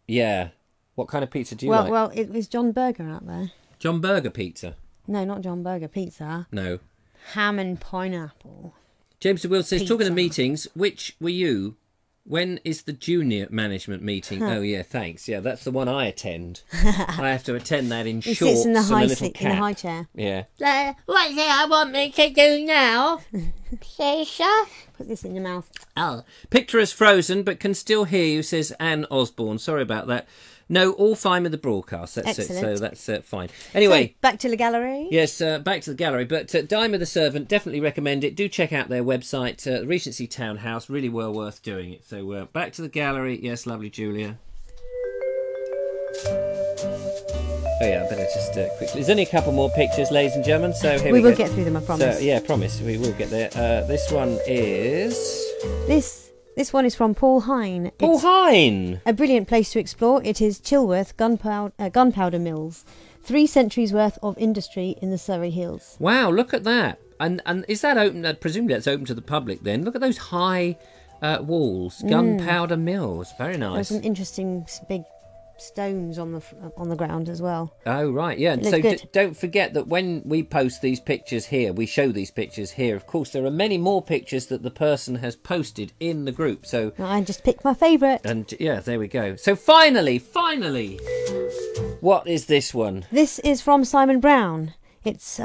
Yeah. What kind of pizza do you like? Well, it was John Burger out there. John Burger pizza? No, not John Burger pizza. No. Ham and pineapple. James Will says, Pizza. talking of meetings, which were you? When is the junior management meeting? Oh, yeah, thanks. Yeah, that's the one I attend. I have to attend that in shorts He sits in the and high a little cap. in the high chair. Yeah. What do I want me to do now? Please, sir? Put this in your mouth. Oh. Picture is frozen, but can still hear you, says Anne Osborne. Sorry about that. No, all fine with the broadcast. That's Excellent. it. So that's fine. Anyway. So, back to the gallery. Yes, back to the gallery. But Dine with the Servant, definitely recommend it. Do check out their website, Regency Townhouse. Really well worth doing it. So back to the gallery. Yes, lovely Julia. Oh yeah, I better just quickly. There's only a couple more pictures, ladies and gentlemen. So here we will go. get through them, I promise. So, yeah, promise. We will get there. This one is... This one is from Paul Hine. Paul Hine! A brilliant place to explore. It is Chilworth Gunpowder Mills. 3 centuries worth of industry in the Surrey Hills. Wow, look at that. And is that open? Presumably that's open to the public then. Look at those high walls. Gunpowder Mills. Very nice. There's some interesting big stones on the ground as well. Oh right, yeah. And so don't forget that when we post these pictures here, we show these pictures here. Of course, there are many more pictures that the person has posted in the group. So I just picked my favourite. And yeah, there we go. So finally, what is this one? This is from Simon Brown. It's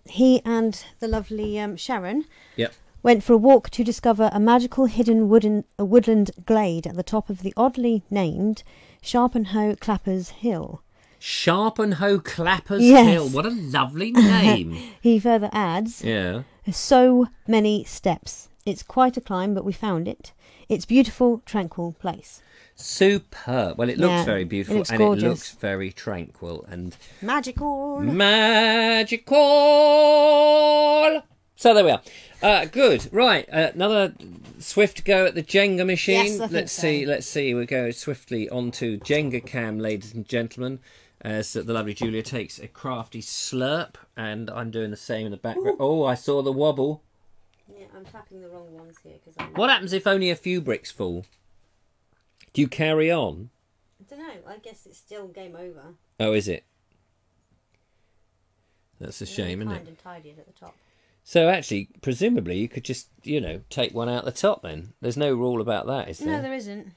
he and the lovely Sharon. Yep. Went for a walk to discover a magical hidden woodland glade at the top of the oddly named Sharpenhoe Clappers Hill. Sharpenhoe Clappers Yes. Hill. What a lovely name. He further adds, Yeah. so many steps. It's quite a climb, but we found it. It's beautiful, tranquil place. Superb. Well, it looks very beautiful, it looks and gorgeous. it looks very tranquil and Magical. So there we are. Good. Right. Another swift go at the Jenga machine. Yes, I think Let's so. see. Let's see. We go swiftly onto Jenga cam, ladies and gentlemen, as the lovely Julia takes a crafty slurp, and I'm doing the same in the background. Oh, I saw the wobble. Yeah, I'm tapping the wrong ones here because What happens if only a few bricks fall? Do you carry on? I don't know. I guess it's still game over. Oh, is it? That's a shame, isn't it? Kind and tidied at the top. So actually, presumably, you could just, take one out the top then. There's no rule about that, is there? No, there isn't.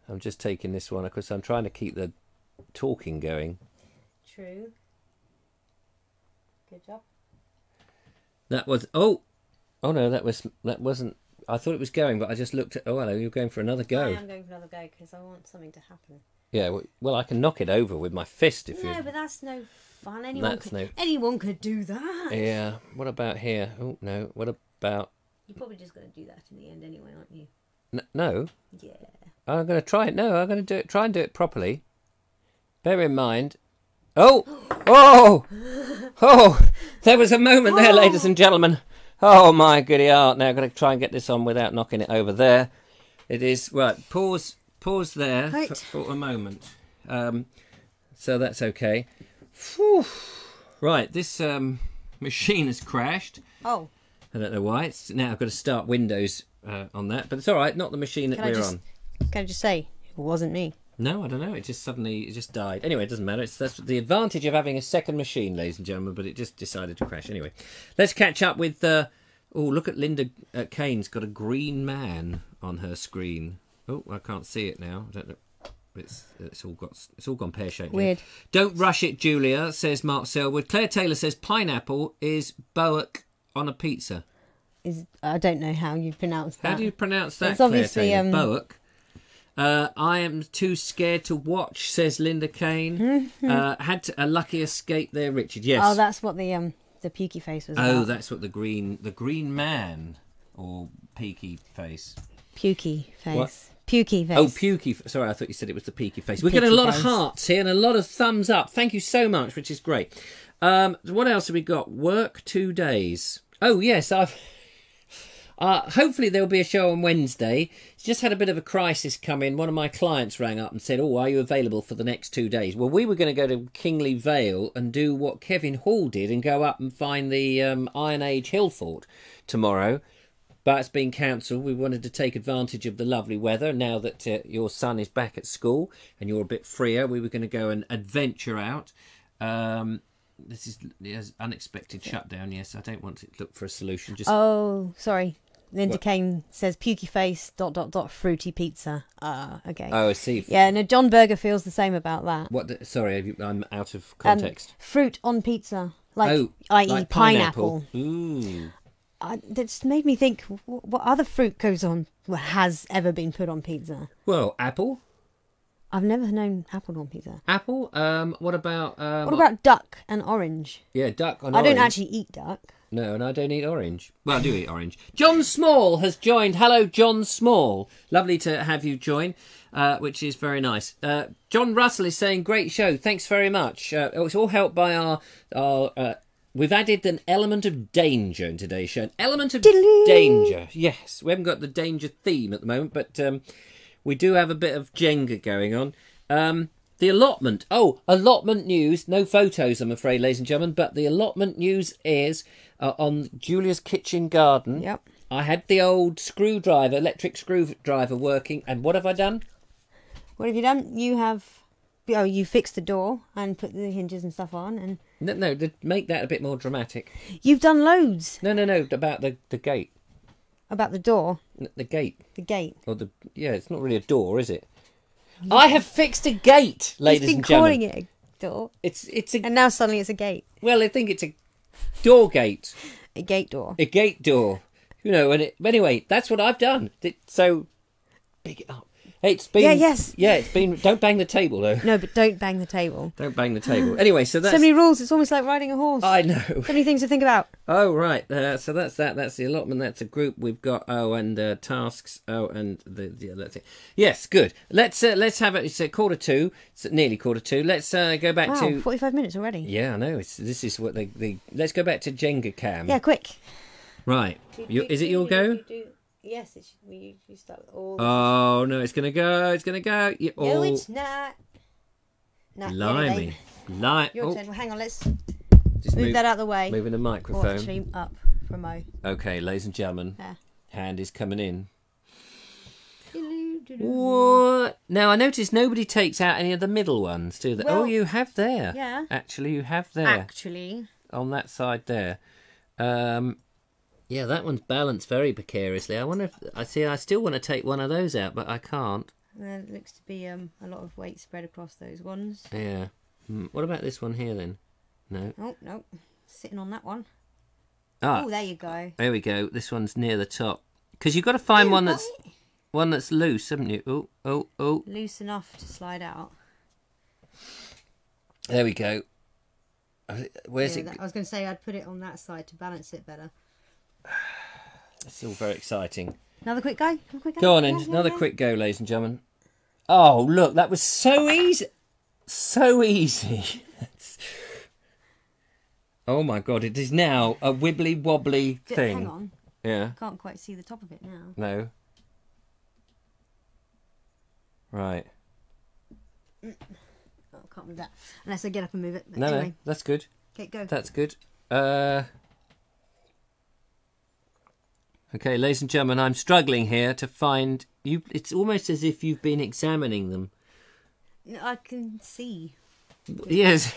I'm just taking this one because I'm trying to keep the talking going. True. Good job. That was... Oh no, that wasn't... I thought it was going, but I just looked at... Oh, hello, you're going for another go. I am going for another go because I want something to happen. Yeah, well, I can knock it over with my fist if you... No, but that's no fun. Anyone could do that. Yeah, what about here? Oh, no, what about... You're probably just going to do that in the end anyway, aren't you? No. Yeah. I'm going to try it. No, I'm going to try and do it properly. Bear in mind... Oh! There was a moment there, ladies and gentlemen. Oh, my goody art. Now I've got to try and get this on without knocking it over there. It is... Right, pause there Right. for a moment. So that's okay. Whew. Right, this machine has crashed. Oh. I don't know why. It's now I've got to start Windows on that, but it's all right. Not the machine that we're on. Can I just say it wasn't me? No, I don't know. It just died. Anyway, it doesn't matter. That's the advantage of having a second machine, ladies and gentlemen. But it just decided to crash. Anyway, let's catch up with. Oh, look at Linda Kane's got a green man on her screen. Oh, I can't see it now. I don't know. It's all gone pear shaped. Weird. Don't rush it, Julia, says Mark Selwood. Claire Taylor says pineapple is boak on a pizza. I don't know how you pronounce that. How do you pronounce that? It's obviously boak. I am too scared to watch, says Linda Kane. Had a lucky escape there, Richard. Yes. Oh, that's what the pukey face was. Oh, about. that's what the green man or peaky face. Pukey face. What? Pukey face. Oh, pukey. Sorry, I thought you said it was the peaky face. We're Peaky getting a lot face. of hearts here and a lot of thumbs up. Thank you so much, which is great. What else have we got? Work 2 days. Oh, yes, I've... hopefully there'll be a show on Wednesday. It's just had a bit of a crisis come in. One of my clients rang up and said, oh, are you available for the next 2 days? Well, we were going to go to Kingley Vale and do what Kevin Hall did and go up and find the Iron Age hill fort tomorrow. But it's been cancelled. We wanted to take advantage of the lovely weather. Now that your son is back at school and you're a bit freer, we were going to go and adventure out. This is unexpected shutdown. Yes, I don't want to look for a solution. Just Oh, sorry. Linda What? Kane says pukey face ... fruity pizza. Okay. Oh, I see. Yeah, no, John Berger feels the same about that. What? Sorry, I'm out of context. Fruit on pizza, like oh, i.e. like pineapple. Ooh. That's made me think, what other fruit goes on, has ever been put on pizza? Well, apple. I've never known apple on pizza. Apple. What about? What about duck and orange? Yeah, duck on I orange. don't actually eat duck. No, and I don't eat orange. Well, I do eat orange. John Small has joined. Hello, John Small. Lovely to have you join, which is very nice. John Russell is saying, great show. Thanks very much. It's all helped by our we've added an element of danger in today's show. An element of danger. Yes, we haven't got the danger theme at the moment, but we do have a bit of Jenga going on. The allotment. Oh, allotment news. No photos, I'm afraid, ladies and gentlemen, but the allotment news is on Julia's kitchen garden. Yep. I had the old screwdriver, electric screwdriver working, and what have I done? What have you done? You fixed the door and put the hinges and stuff on, and No, to make that a bit more dramatic. you've done loads No, about the gate. about the door. The gate. The gate. Or yeah, it's not really a door, is it? I have fixed a gate, ladies and gentlemen. He's been calling it a door, It's a and now suddenly it's a gate. well, I think it's a door gate. A gate door. A gate door. You know, anyway, that's what I've done. So big it up. It's been it's been. Don't bang the table though. No, but don't bang the table. Don't bang the table. Anyway, so that's. So many rules. It's almost like riding a horse. I know. So many things to think about. Oh right. So that's that. That's the allotment. That's a group. We've got and tasks. And that's it. Yes, good. Let's have it. It's 1:45. It's nearly 1:45. Let's go back Wow, to. 45 minutes already. Yeah, I know. This is what they. Let's go back to Jenga Cam. Yeah, quick. Right. Is it your go? Yes, you start with all. Oh no, it's gonna go. It's gonna go. No, it's not. No, Blimey. Your turn. Well, hang on. Let's Just move that out of the way. Moving the Or microphone. actually up for Mo. Okay, ladies and gentlemen, Yeah. hand is coming in. What? Now, I noticed nobody takes out any of the middle ones, do they? Well, oh, you have there. yeah. Actually, you have there. Actually. On that side there. Yeah, that one's balanced very precariously. I wonder if... I still want to take one of those out, but I can't. There looks to be a lot of weight spread across those ones. Yeah. What about this one here, then? No. Oh, no. Sitting on that one. Ah, Oh, there you go. there we go. This one's near the top. Because you've got to find one that's loose, haven't you? Oh. Loose enough to slide out. There we go. Where's it? I was going to say I'd put it on that side to balance it better. It's all very exciting. Another quick go? Go on then. Another quick go, ladies and gentlemen. Oh, look, that was so easy. So easy. Oh, my God. It is now a wibbly-wobbly thing. Hang on. Yeah. Can't quite see the top of it now. No. Right. Oh, can't move that. Unless I get up and move it. But No, anyway. that's good. Okay, go. That's good. Okay, ladies and gentlemen, I'm struggling here to find you. It's almost as if you've been examining them. No, I can see. Yes,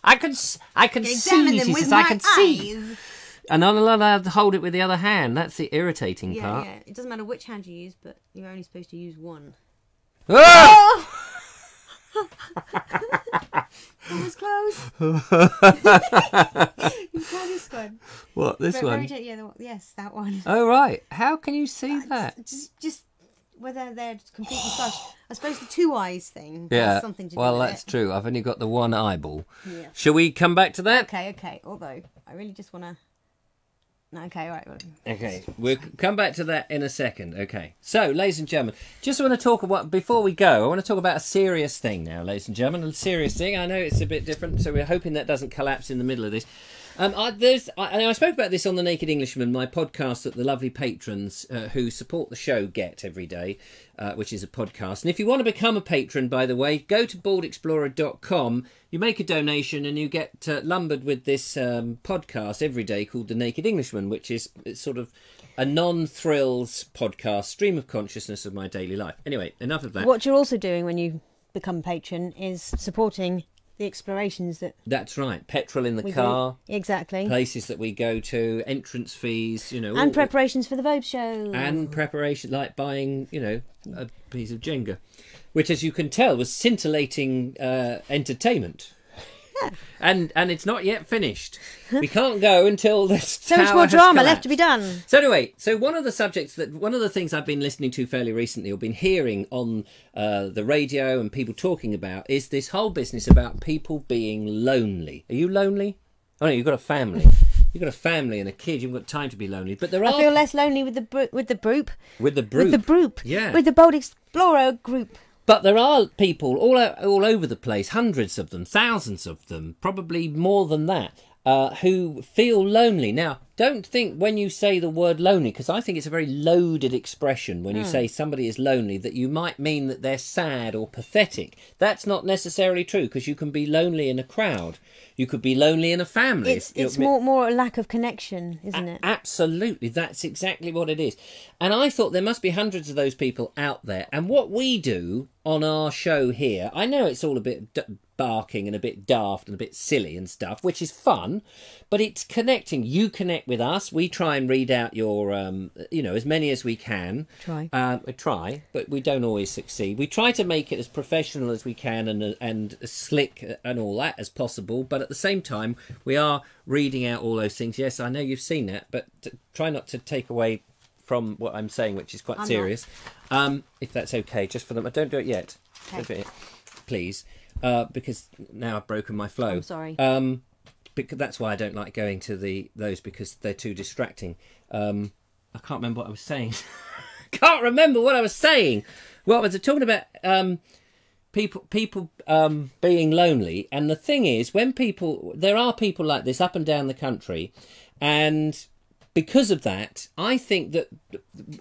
I can see. Examine them She with says, my I can see. eyes. And I'm allowed to hold it with the other hand. That's the irritating part. Yeah. It doesn't matter which hand you use, but you're only supposed to use one. Oh! That was close. You try this one. What, this one? Yes, that one. Oh, right. How can you see that? Just whether they're completely flush. I suppose the two eyes thing Yeah, has something to do well, with that's it. true. I've only got the one eyeball. Yeah. Shall we come back to that? Okay. Although, I really just want to... No, okay, all right. Well, Okay, we'll come back to that in a second. Okay, so, ladies and gentlemen, just want to talk about, before we go, I want to talk about a serious thing now, ladies and gentlemen. A serious thing. I know it's a bit different, so we're hoping that doesn't collapse in the middle of this. I spoke about this on The Naked Englishman, my podcast that the lovely patrons who support the show get every day, which is a podcast. And if you want to become a patron, by the way, go to boardexplorer.com. You make a donation and you get lumbered with this podcast every day called The Naked Englishman, which is sort of a non-thrills podcast, stream of consciousness of my daily life. Anyway, enough of that. what you're also doing when you become a patron is supporting the explorations that That's right. Petrol in the we car. do. Exactly. Places that we go to, entrance fees, you know. And preparations for the Vobes show. And preparation, like buying, you know, a piece of Jenga, which, as you can tell, was scintillating entertainment. And it's not yet finished. We can't go until this So much tower more has drama collapsed. left to be done. So anyway, one of the things I've been listening to fairly recently, or been hearing on the radio and people talking about, is this whole business about people being lonely. Are you lonely? Oh no, you've got a family. You've got a family and a kid. You've got time to be lonely. But there are I feel less lonely with the group. with the group. With the group. Yeah. With the Bold Explorer group. But there are people all over the place, hundreds of them, thousands of them, probably more than that, who feel lonely. Now, don't think when you say the word lonely, because I think it's a very loaded expression when you say somebody is lonely, that you might mean that they're sad or pathetic. That's not necessarily true, because you can be lonely in a crowd. You could be lonely in a family. It's more a lack of connection, isn't it? Absolutely, that's exactly what it is. And I thought there must be hundreds of those people out there. And what we do on our show here, I know it's all a bit barking and a bit daft and a bit silly and stuff, which is fun, but it's connecting. You connect with us. We try and read out your, as many as we can. We try, but we don't always succeed. We try to make it as professional as we can and as slick and all that as possible, but at the same time, we are reading out all those things. Yes, I know you've seen that, but try not to take away from what I'm saying, which is quite serious. If that's okay, just for them. Don't do it yet. Okay. Don't do it yet, please. Because now I've broken my flow. I'm sorry. Because that's why I don't like going to those, because they're too distracting. I can't remember what I was saying. Can't remember what I was saying. Well, I was talking about people being lonely, and the thing is, there are people like this up and down the country, and because of that, I think that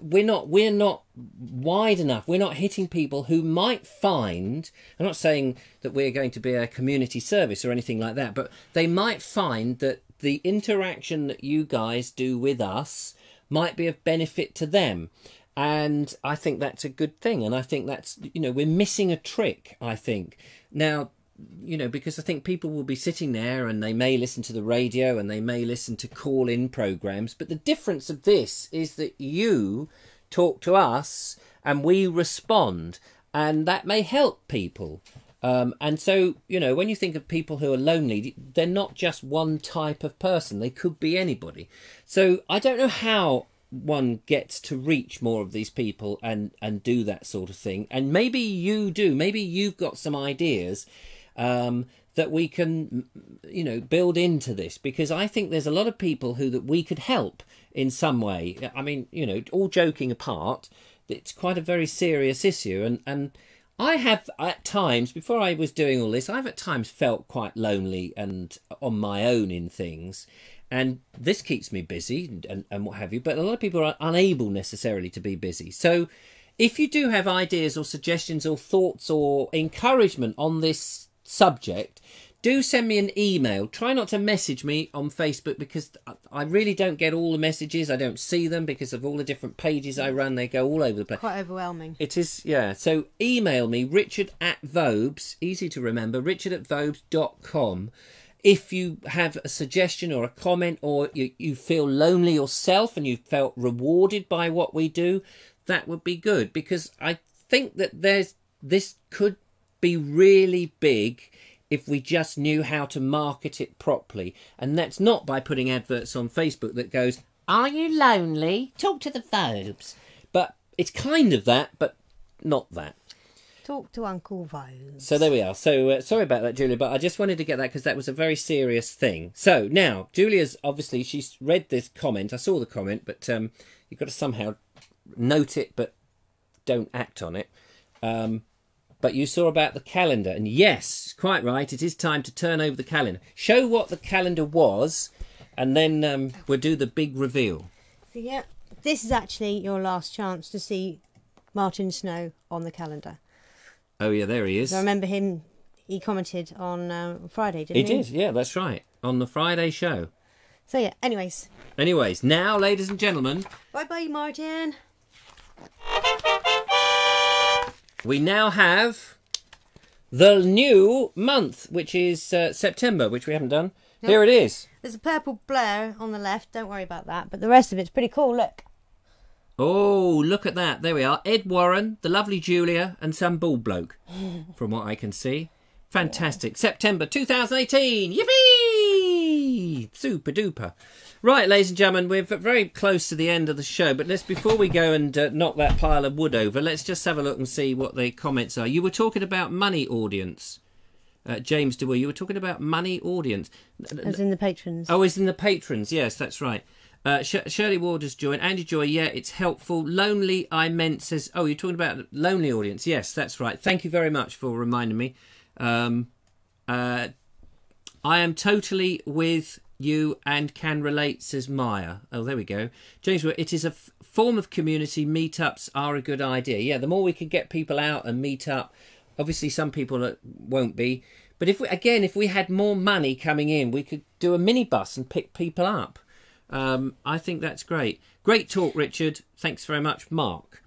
we're not wide enough. We're not hitting people who might find, I'm not saying that we're going to be a community service or anything like that, but they might find that the interaction that you guys do with us might be of benefit to them. And I think that's a good thing. And I think that's, we're missing a trick, I think. Now, because I think people will be sitting there and they may listen to the radio and they may listen to call-in programs. But the difference of this is that you talk to us and we respond, and that may help people. And so, when you think of people who are lonely, they're not just one type of person. They could be anybody. So I don't know how one gets to reach more of these people and do that sort of thing. And maybe you do. Maybe you've got some ideas that we can, build into this, because I think there's a lot of people that we could help in some way. I mean, all joking apart, it's quite a very serious issue. And I have at times, before I was doing all this, I've at times felt quite lonely and on my own in things. And this keeps me busy and what have you. But a lot of people are unable necessarily to be busy. So if you do have ideas or suggestions or thoughts or encouragement on this subject, do send me an email. Try not to message me on Facebook because I really don't get all the messages. I don't see them because of all the different pages I run. They go all over the place. Quite overwhelming. It is, yeah. So email me, richard@Vobes, easy to remember, richard@Vobes.com. If you have a suggestion or a comment, or you feel lonely yourself and you felt rewarded by what we do, that would be good, because I think that this could be really big if we just knew how to market it properly. And that's not by putting adverts on Facebook that goes, "Are you lonely? Talk to the Vobes." But it's kind of that, but not that. Talk to Uncle Vobes. So there we are. So sorry about that, Julia, but I just wanted to get that because that was a very serious thing. So now, Julia's obviously, she's read this comment. I saw the comment, but you've got to somehow note it, but don't act on it. But you saw about the calendar, and yes, quite right, it is time to turn over the calendar. Show what the calendar was, and then we'll do the big reveal. So yeah, this is actually your last chance to see Martin Snow on the calendar. Oh yeah, there he is. I remember him, he commented on Friday, didn't he? He did, yeah, that's right, on the Friday show. So yeah, anyways, now, ladies and gentlemen, bye-bye, Martin. we now have the new month, which is September, which we haven't done. Nope. Here it is. There's a purple blur on the left, don't worry about that, but the rest of it's pretty cool, look. Oh, look at that. There we are. Ed Warren, the lovely Julia, and some bald bloke, from what I can see. Fantastic. Yeah. September 2018. Yippee! Super duper. Right, ladies and gentlemen, we're very close to the end of the show, but before we go and knock that pile of wood over, let's just have a look and see what the comments are. You were talking about money audience. James DeWitt, you were talking about money audience. As in the patrons. Oh, as in the patrons. Yes, that's right. Shirley Ward has joined. Andy Joy, yeah, it's helpful. Lonely, I meant, says, oh, you're talking about lonely audience. Yes, that's right. Thank you very much for reminding me. I am totally with you and can relate, says Maya. Oh, there we go. James, it is a form of community. Meetups are a good idea. Yeah, the more we can get people out and meet up. Obviously, some people won't be. But if we had more money coming in, we could do a minibus and pick people up. I think that's great. Great talk, Richard. Thanks very much, Mark.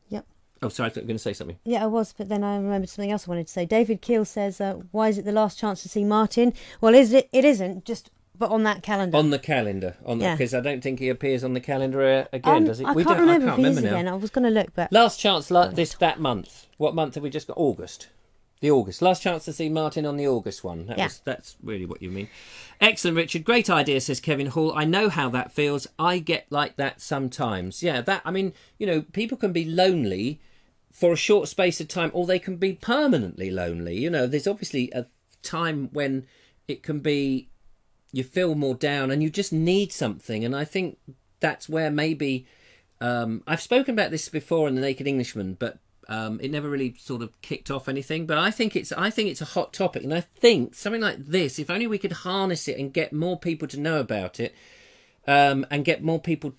Yep. Oh, sorry, I thought you were going to say something. Yeah, I was, but then I remembered something else I wanted to say. David Keel says, why is it the last chance to see Martin? Well, it isn't, but on that calendar. On the calendar. Because I don't think he appears on the calendar again, does he? I can't remember if he is again. I was going to look, but... Last chance that month. What month have we just got? August. The August. Last chance to see Martin on the August one. That's really what you mean. Excellent, Richard. Great idea, says Kevin Hall. I know how that feels. I get like that sometimes. Yeah, people can be lonely for a short space of time, or they can be permanently lonely. There's obviously a time when it can be you feel more down and you just need something. And I think that's where maybe... I've spoken about this before in The Naked Englishman, but... it never really sort of kicked off anything, but I think it's a hot topic, and I think something like this, if only we could harness it and get more people to know about it, and get more people,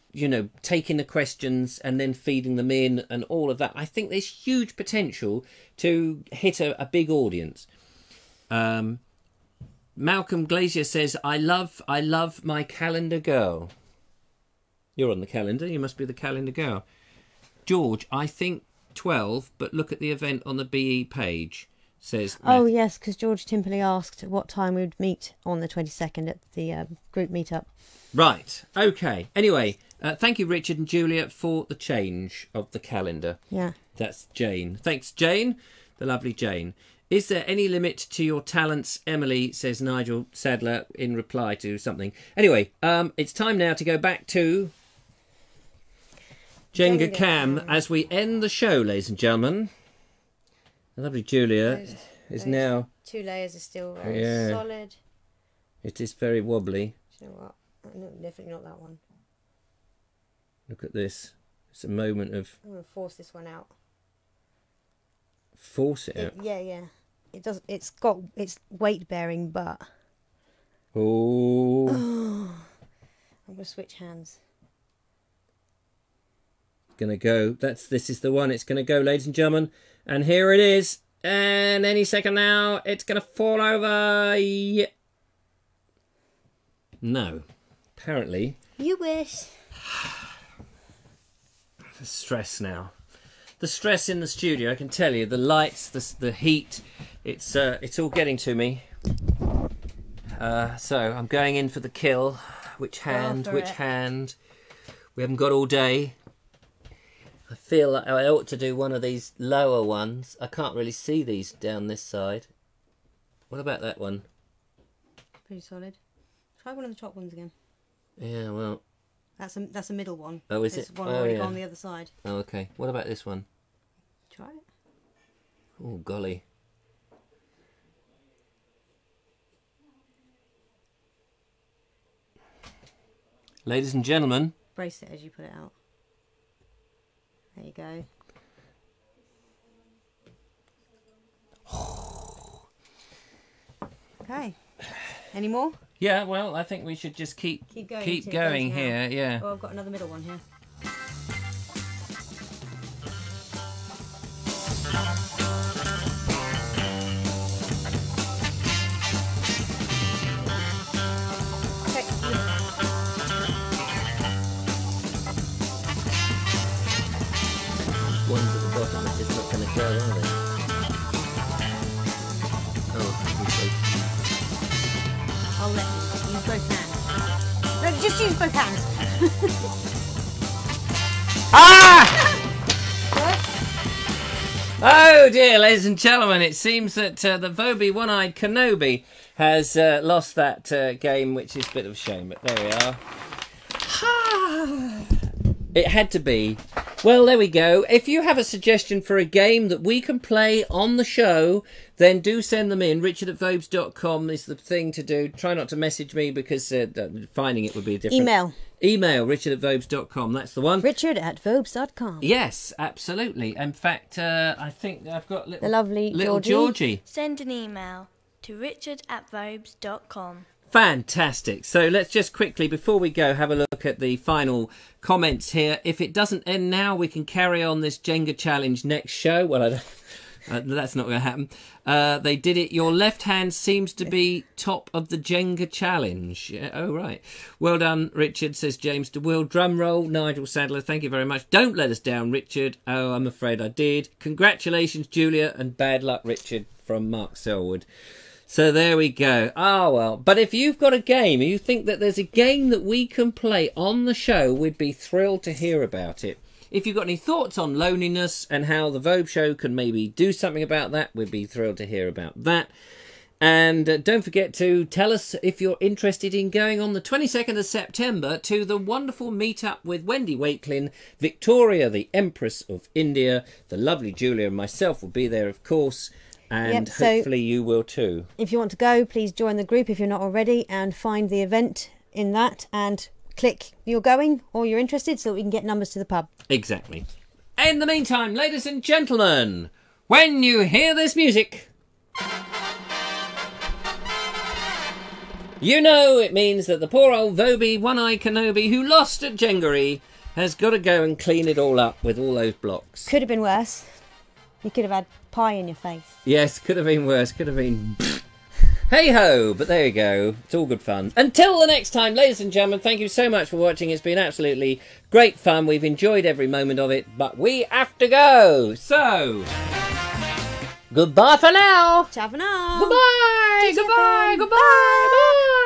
taking the questions and then feeding them in and all of that. I think there's huge potential to hit a big audience. Malcolm Glazier says, I love my calendar girl. You're on the calendar. You must be the calendar girl. George, I think 12, but look at the event on the BE page, says Matt. Oh yes, because George Timperley asked what time we would meet on the 22nd at the group meetup. Right, okay. Anyway, thank you, Richard and Julia, for the change of the calendar. Yeah. That's Jane. Thanks, Jane, the lovely Jane. Is there any limit to your talents, Emily, says Nigel Sadler in reply to something. Anyway, it's time now to go back to Jenga Cam as we end the show, ladies and gentlemen. The lovely Julia is now... 2 layers are still very solid. It is very wobbly. Do you know what? No, definitely not that one. Look at this. It's a moment of... I'm going to force this one out. Force it out? Yeah. It's weight bearing, but... Oh. I'm going to switch hands. Gonna go. This is the one. It's gonna go, ladies and gentlemen. And here it is. And any second now, it's going to fall over. Yeah. No. Apparently. You wish. The stress now. The stress in the studio, I can tell you. The lights, the heat, it's all getting to me. So I'm going in for the kill. Which hand? Which hand? We haven't got all day. I feel like I ought to do one of these lower ones. I can't really see these down this side. What about that one? Pretty solid. Try one of the top ones again. Yeah, well... That's a middle one. Oh, is There's it? one Oh, already yeah. on the other side. Oh, okay. What about this one? Try it. Oh, golly. Ladies and gentlemen... Brace it as you put it out. There you go. Okay. Any more? Yeah, well, I think we should just keep going here, yeah. Oh, I've got another middle one here. Okay. Ones at the bottom are just not going to go, are they? Oh, I'll let you use both hands. No, just use both hands. Ah! What? Oh dear, ladies and gentlemen, it seems that the Vobes One-Eyed Kenobi has lost that game, which is a bit of a shame, but there we are. It had to be. Well, there we go. If you have a suggestion for a game that we can play on the show, then do send them in. Richard@Vobes.com is the thing to do. Try not to message me because finding it would be a different... Email, Richard@Vobes.com. That's the one. Richard@Vobes.com. Yes, absolutely. In fact, I think I've got the lovely little Georgie. Send an email to richard@Vobes.com. Fantastic. So let's just quickly, before we go, have a look at the final comments here. If it doesn't end now, we can carry on this Jenga challenge next show. Well, that's not going to happen. They did it. Your left hand seems to be top of the Jenga challenge. Yeah, oh, right. Well done, Richard, says James DeWill. Drum roll, Nigel Sadler. Thank you very much. Don't let us down, Richard. Oh, I'm afraid I did. Congratulations, Julia, and bad luck, Richard, from Mark Selwood. So there we go. Ah, well. But if you've got a game, you think that there's a game that we can play on the show, we'd be thrilled to hear about it. If you've got any thoughts on loneliness and how the Vogue Show can maybe do something about that, we'd be thrilled to hear about that. And don't forget to tell us if you're interested in going on the 22nd of September to the wonderful meet-up with Wendy Wakelin, Victoria, the Empress of India, the lovely Julia and myself will be there, of course. And Yep, hopefully you will too. If you want to go, please join the group if you're not already and find the event in that and click you're going or you're interested so that we can get numbers to the pub. Exactly. In the meantime, ladies and gentlemen, when you hear this music, you know it means that the poor old Vobes One-Eyed Kenobi who lost at Jengaree has got to go and clean it all up with all those blocks. Could have been worse. You could have had pie in your face. Yes, could have been worse. Could have been... Hey-ho! But there you go. It's all good fun. Until the next time, ladies and gentlemen, thank you so much for watching. It's been absolutely great fun. We've enjoyed every moment of it, but we have to go. So, goodbye for now. Ciao for now. Goodbye. Goodbye. Goodbye. Bye.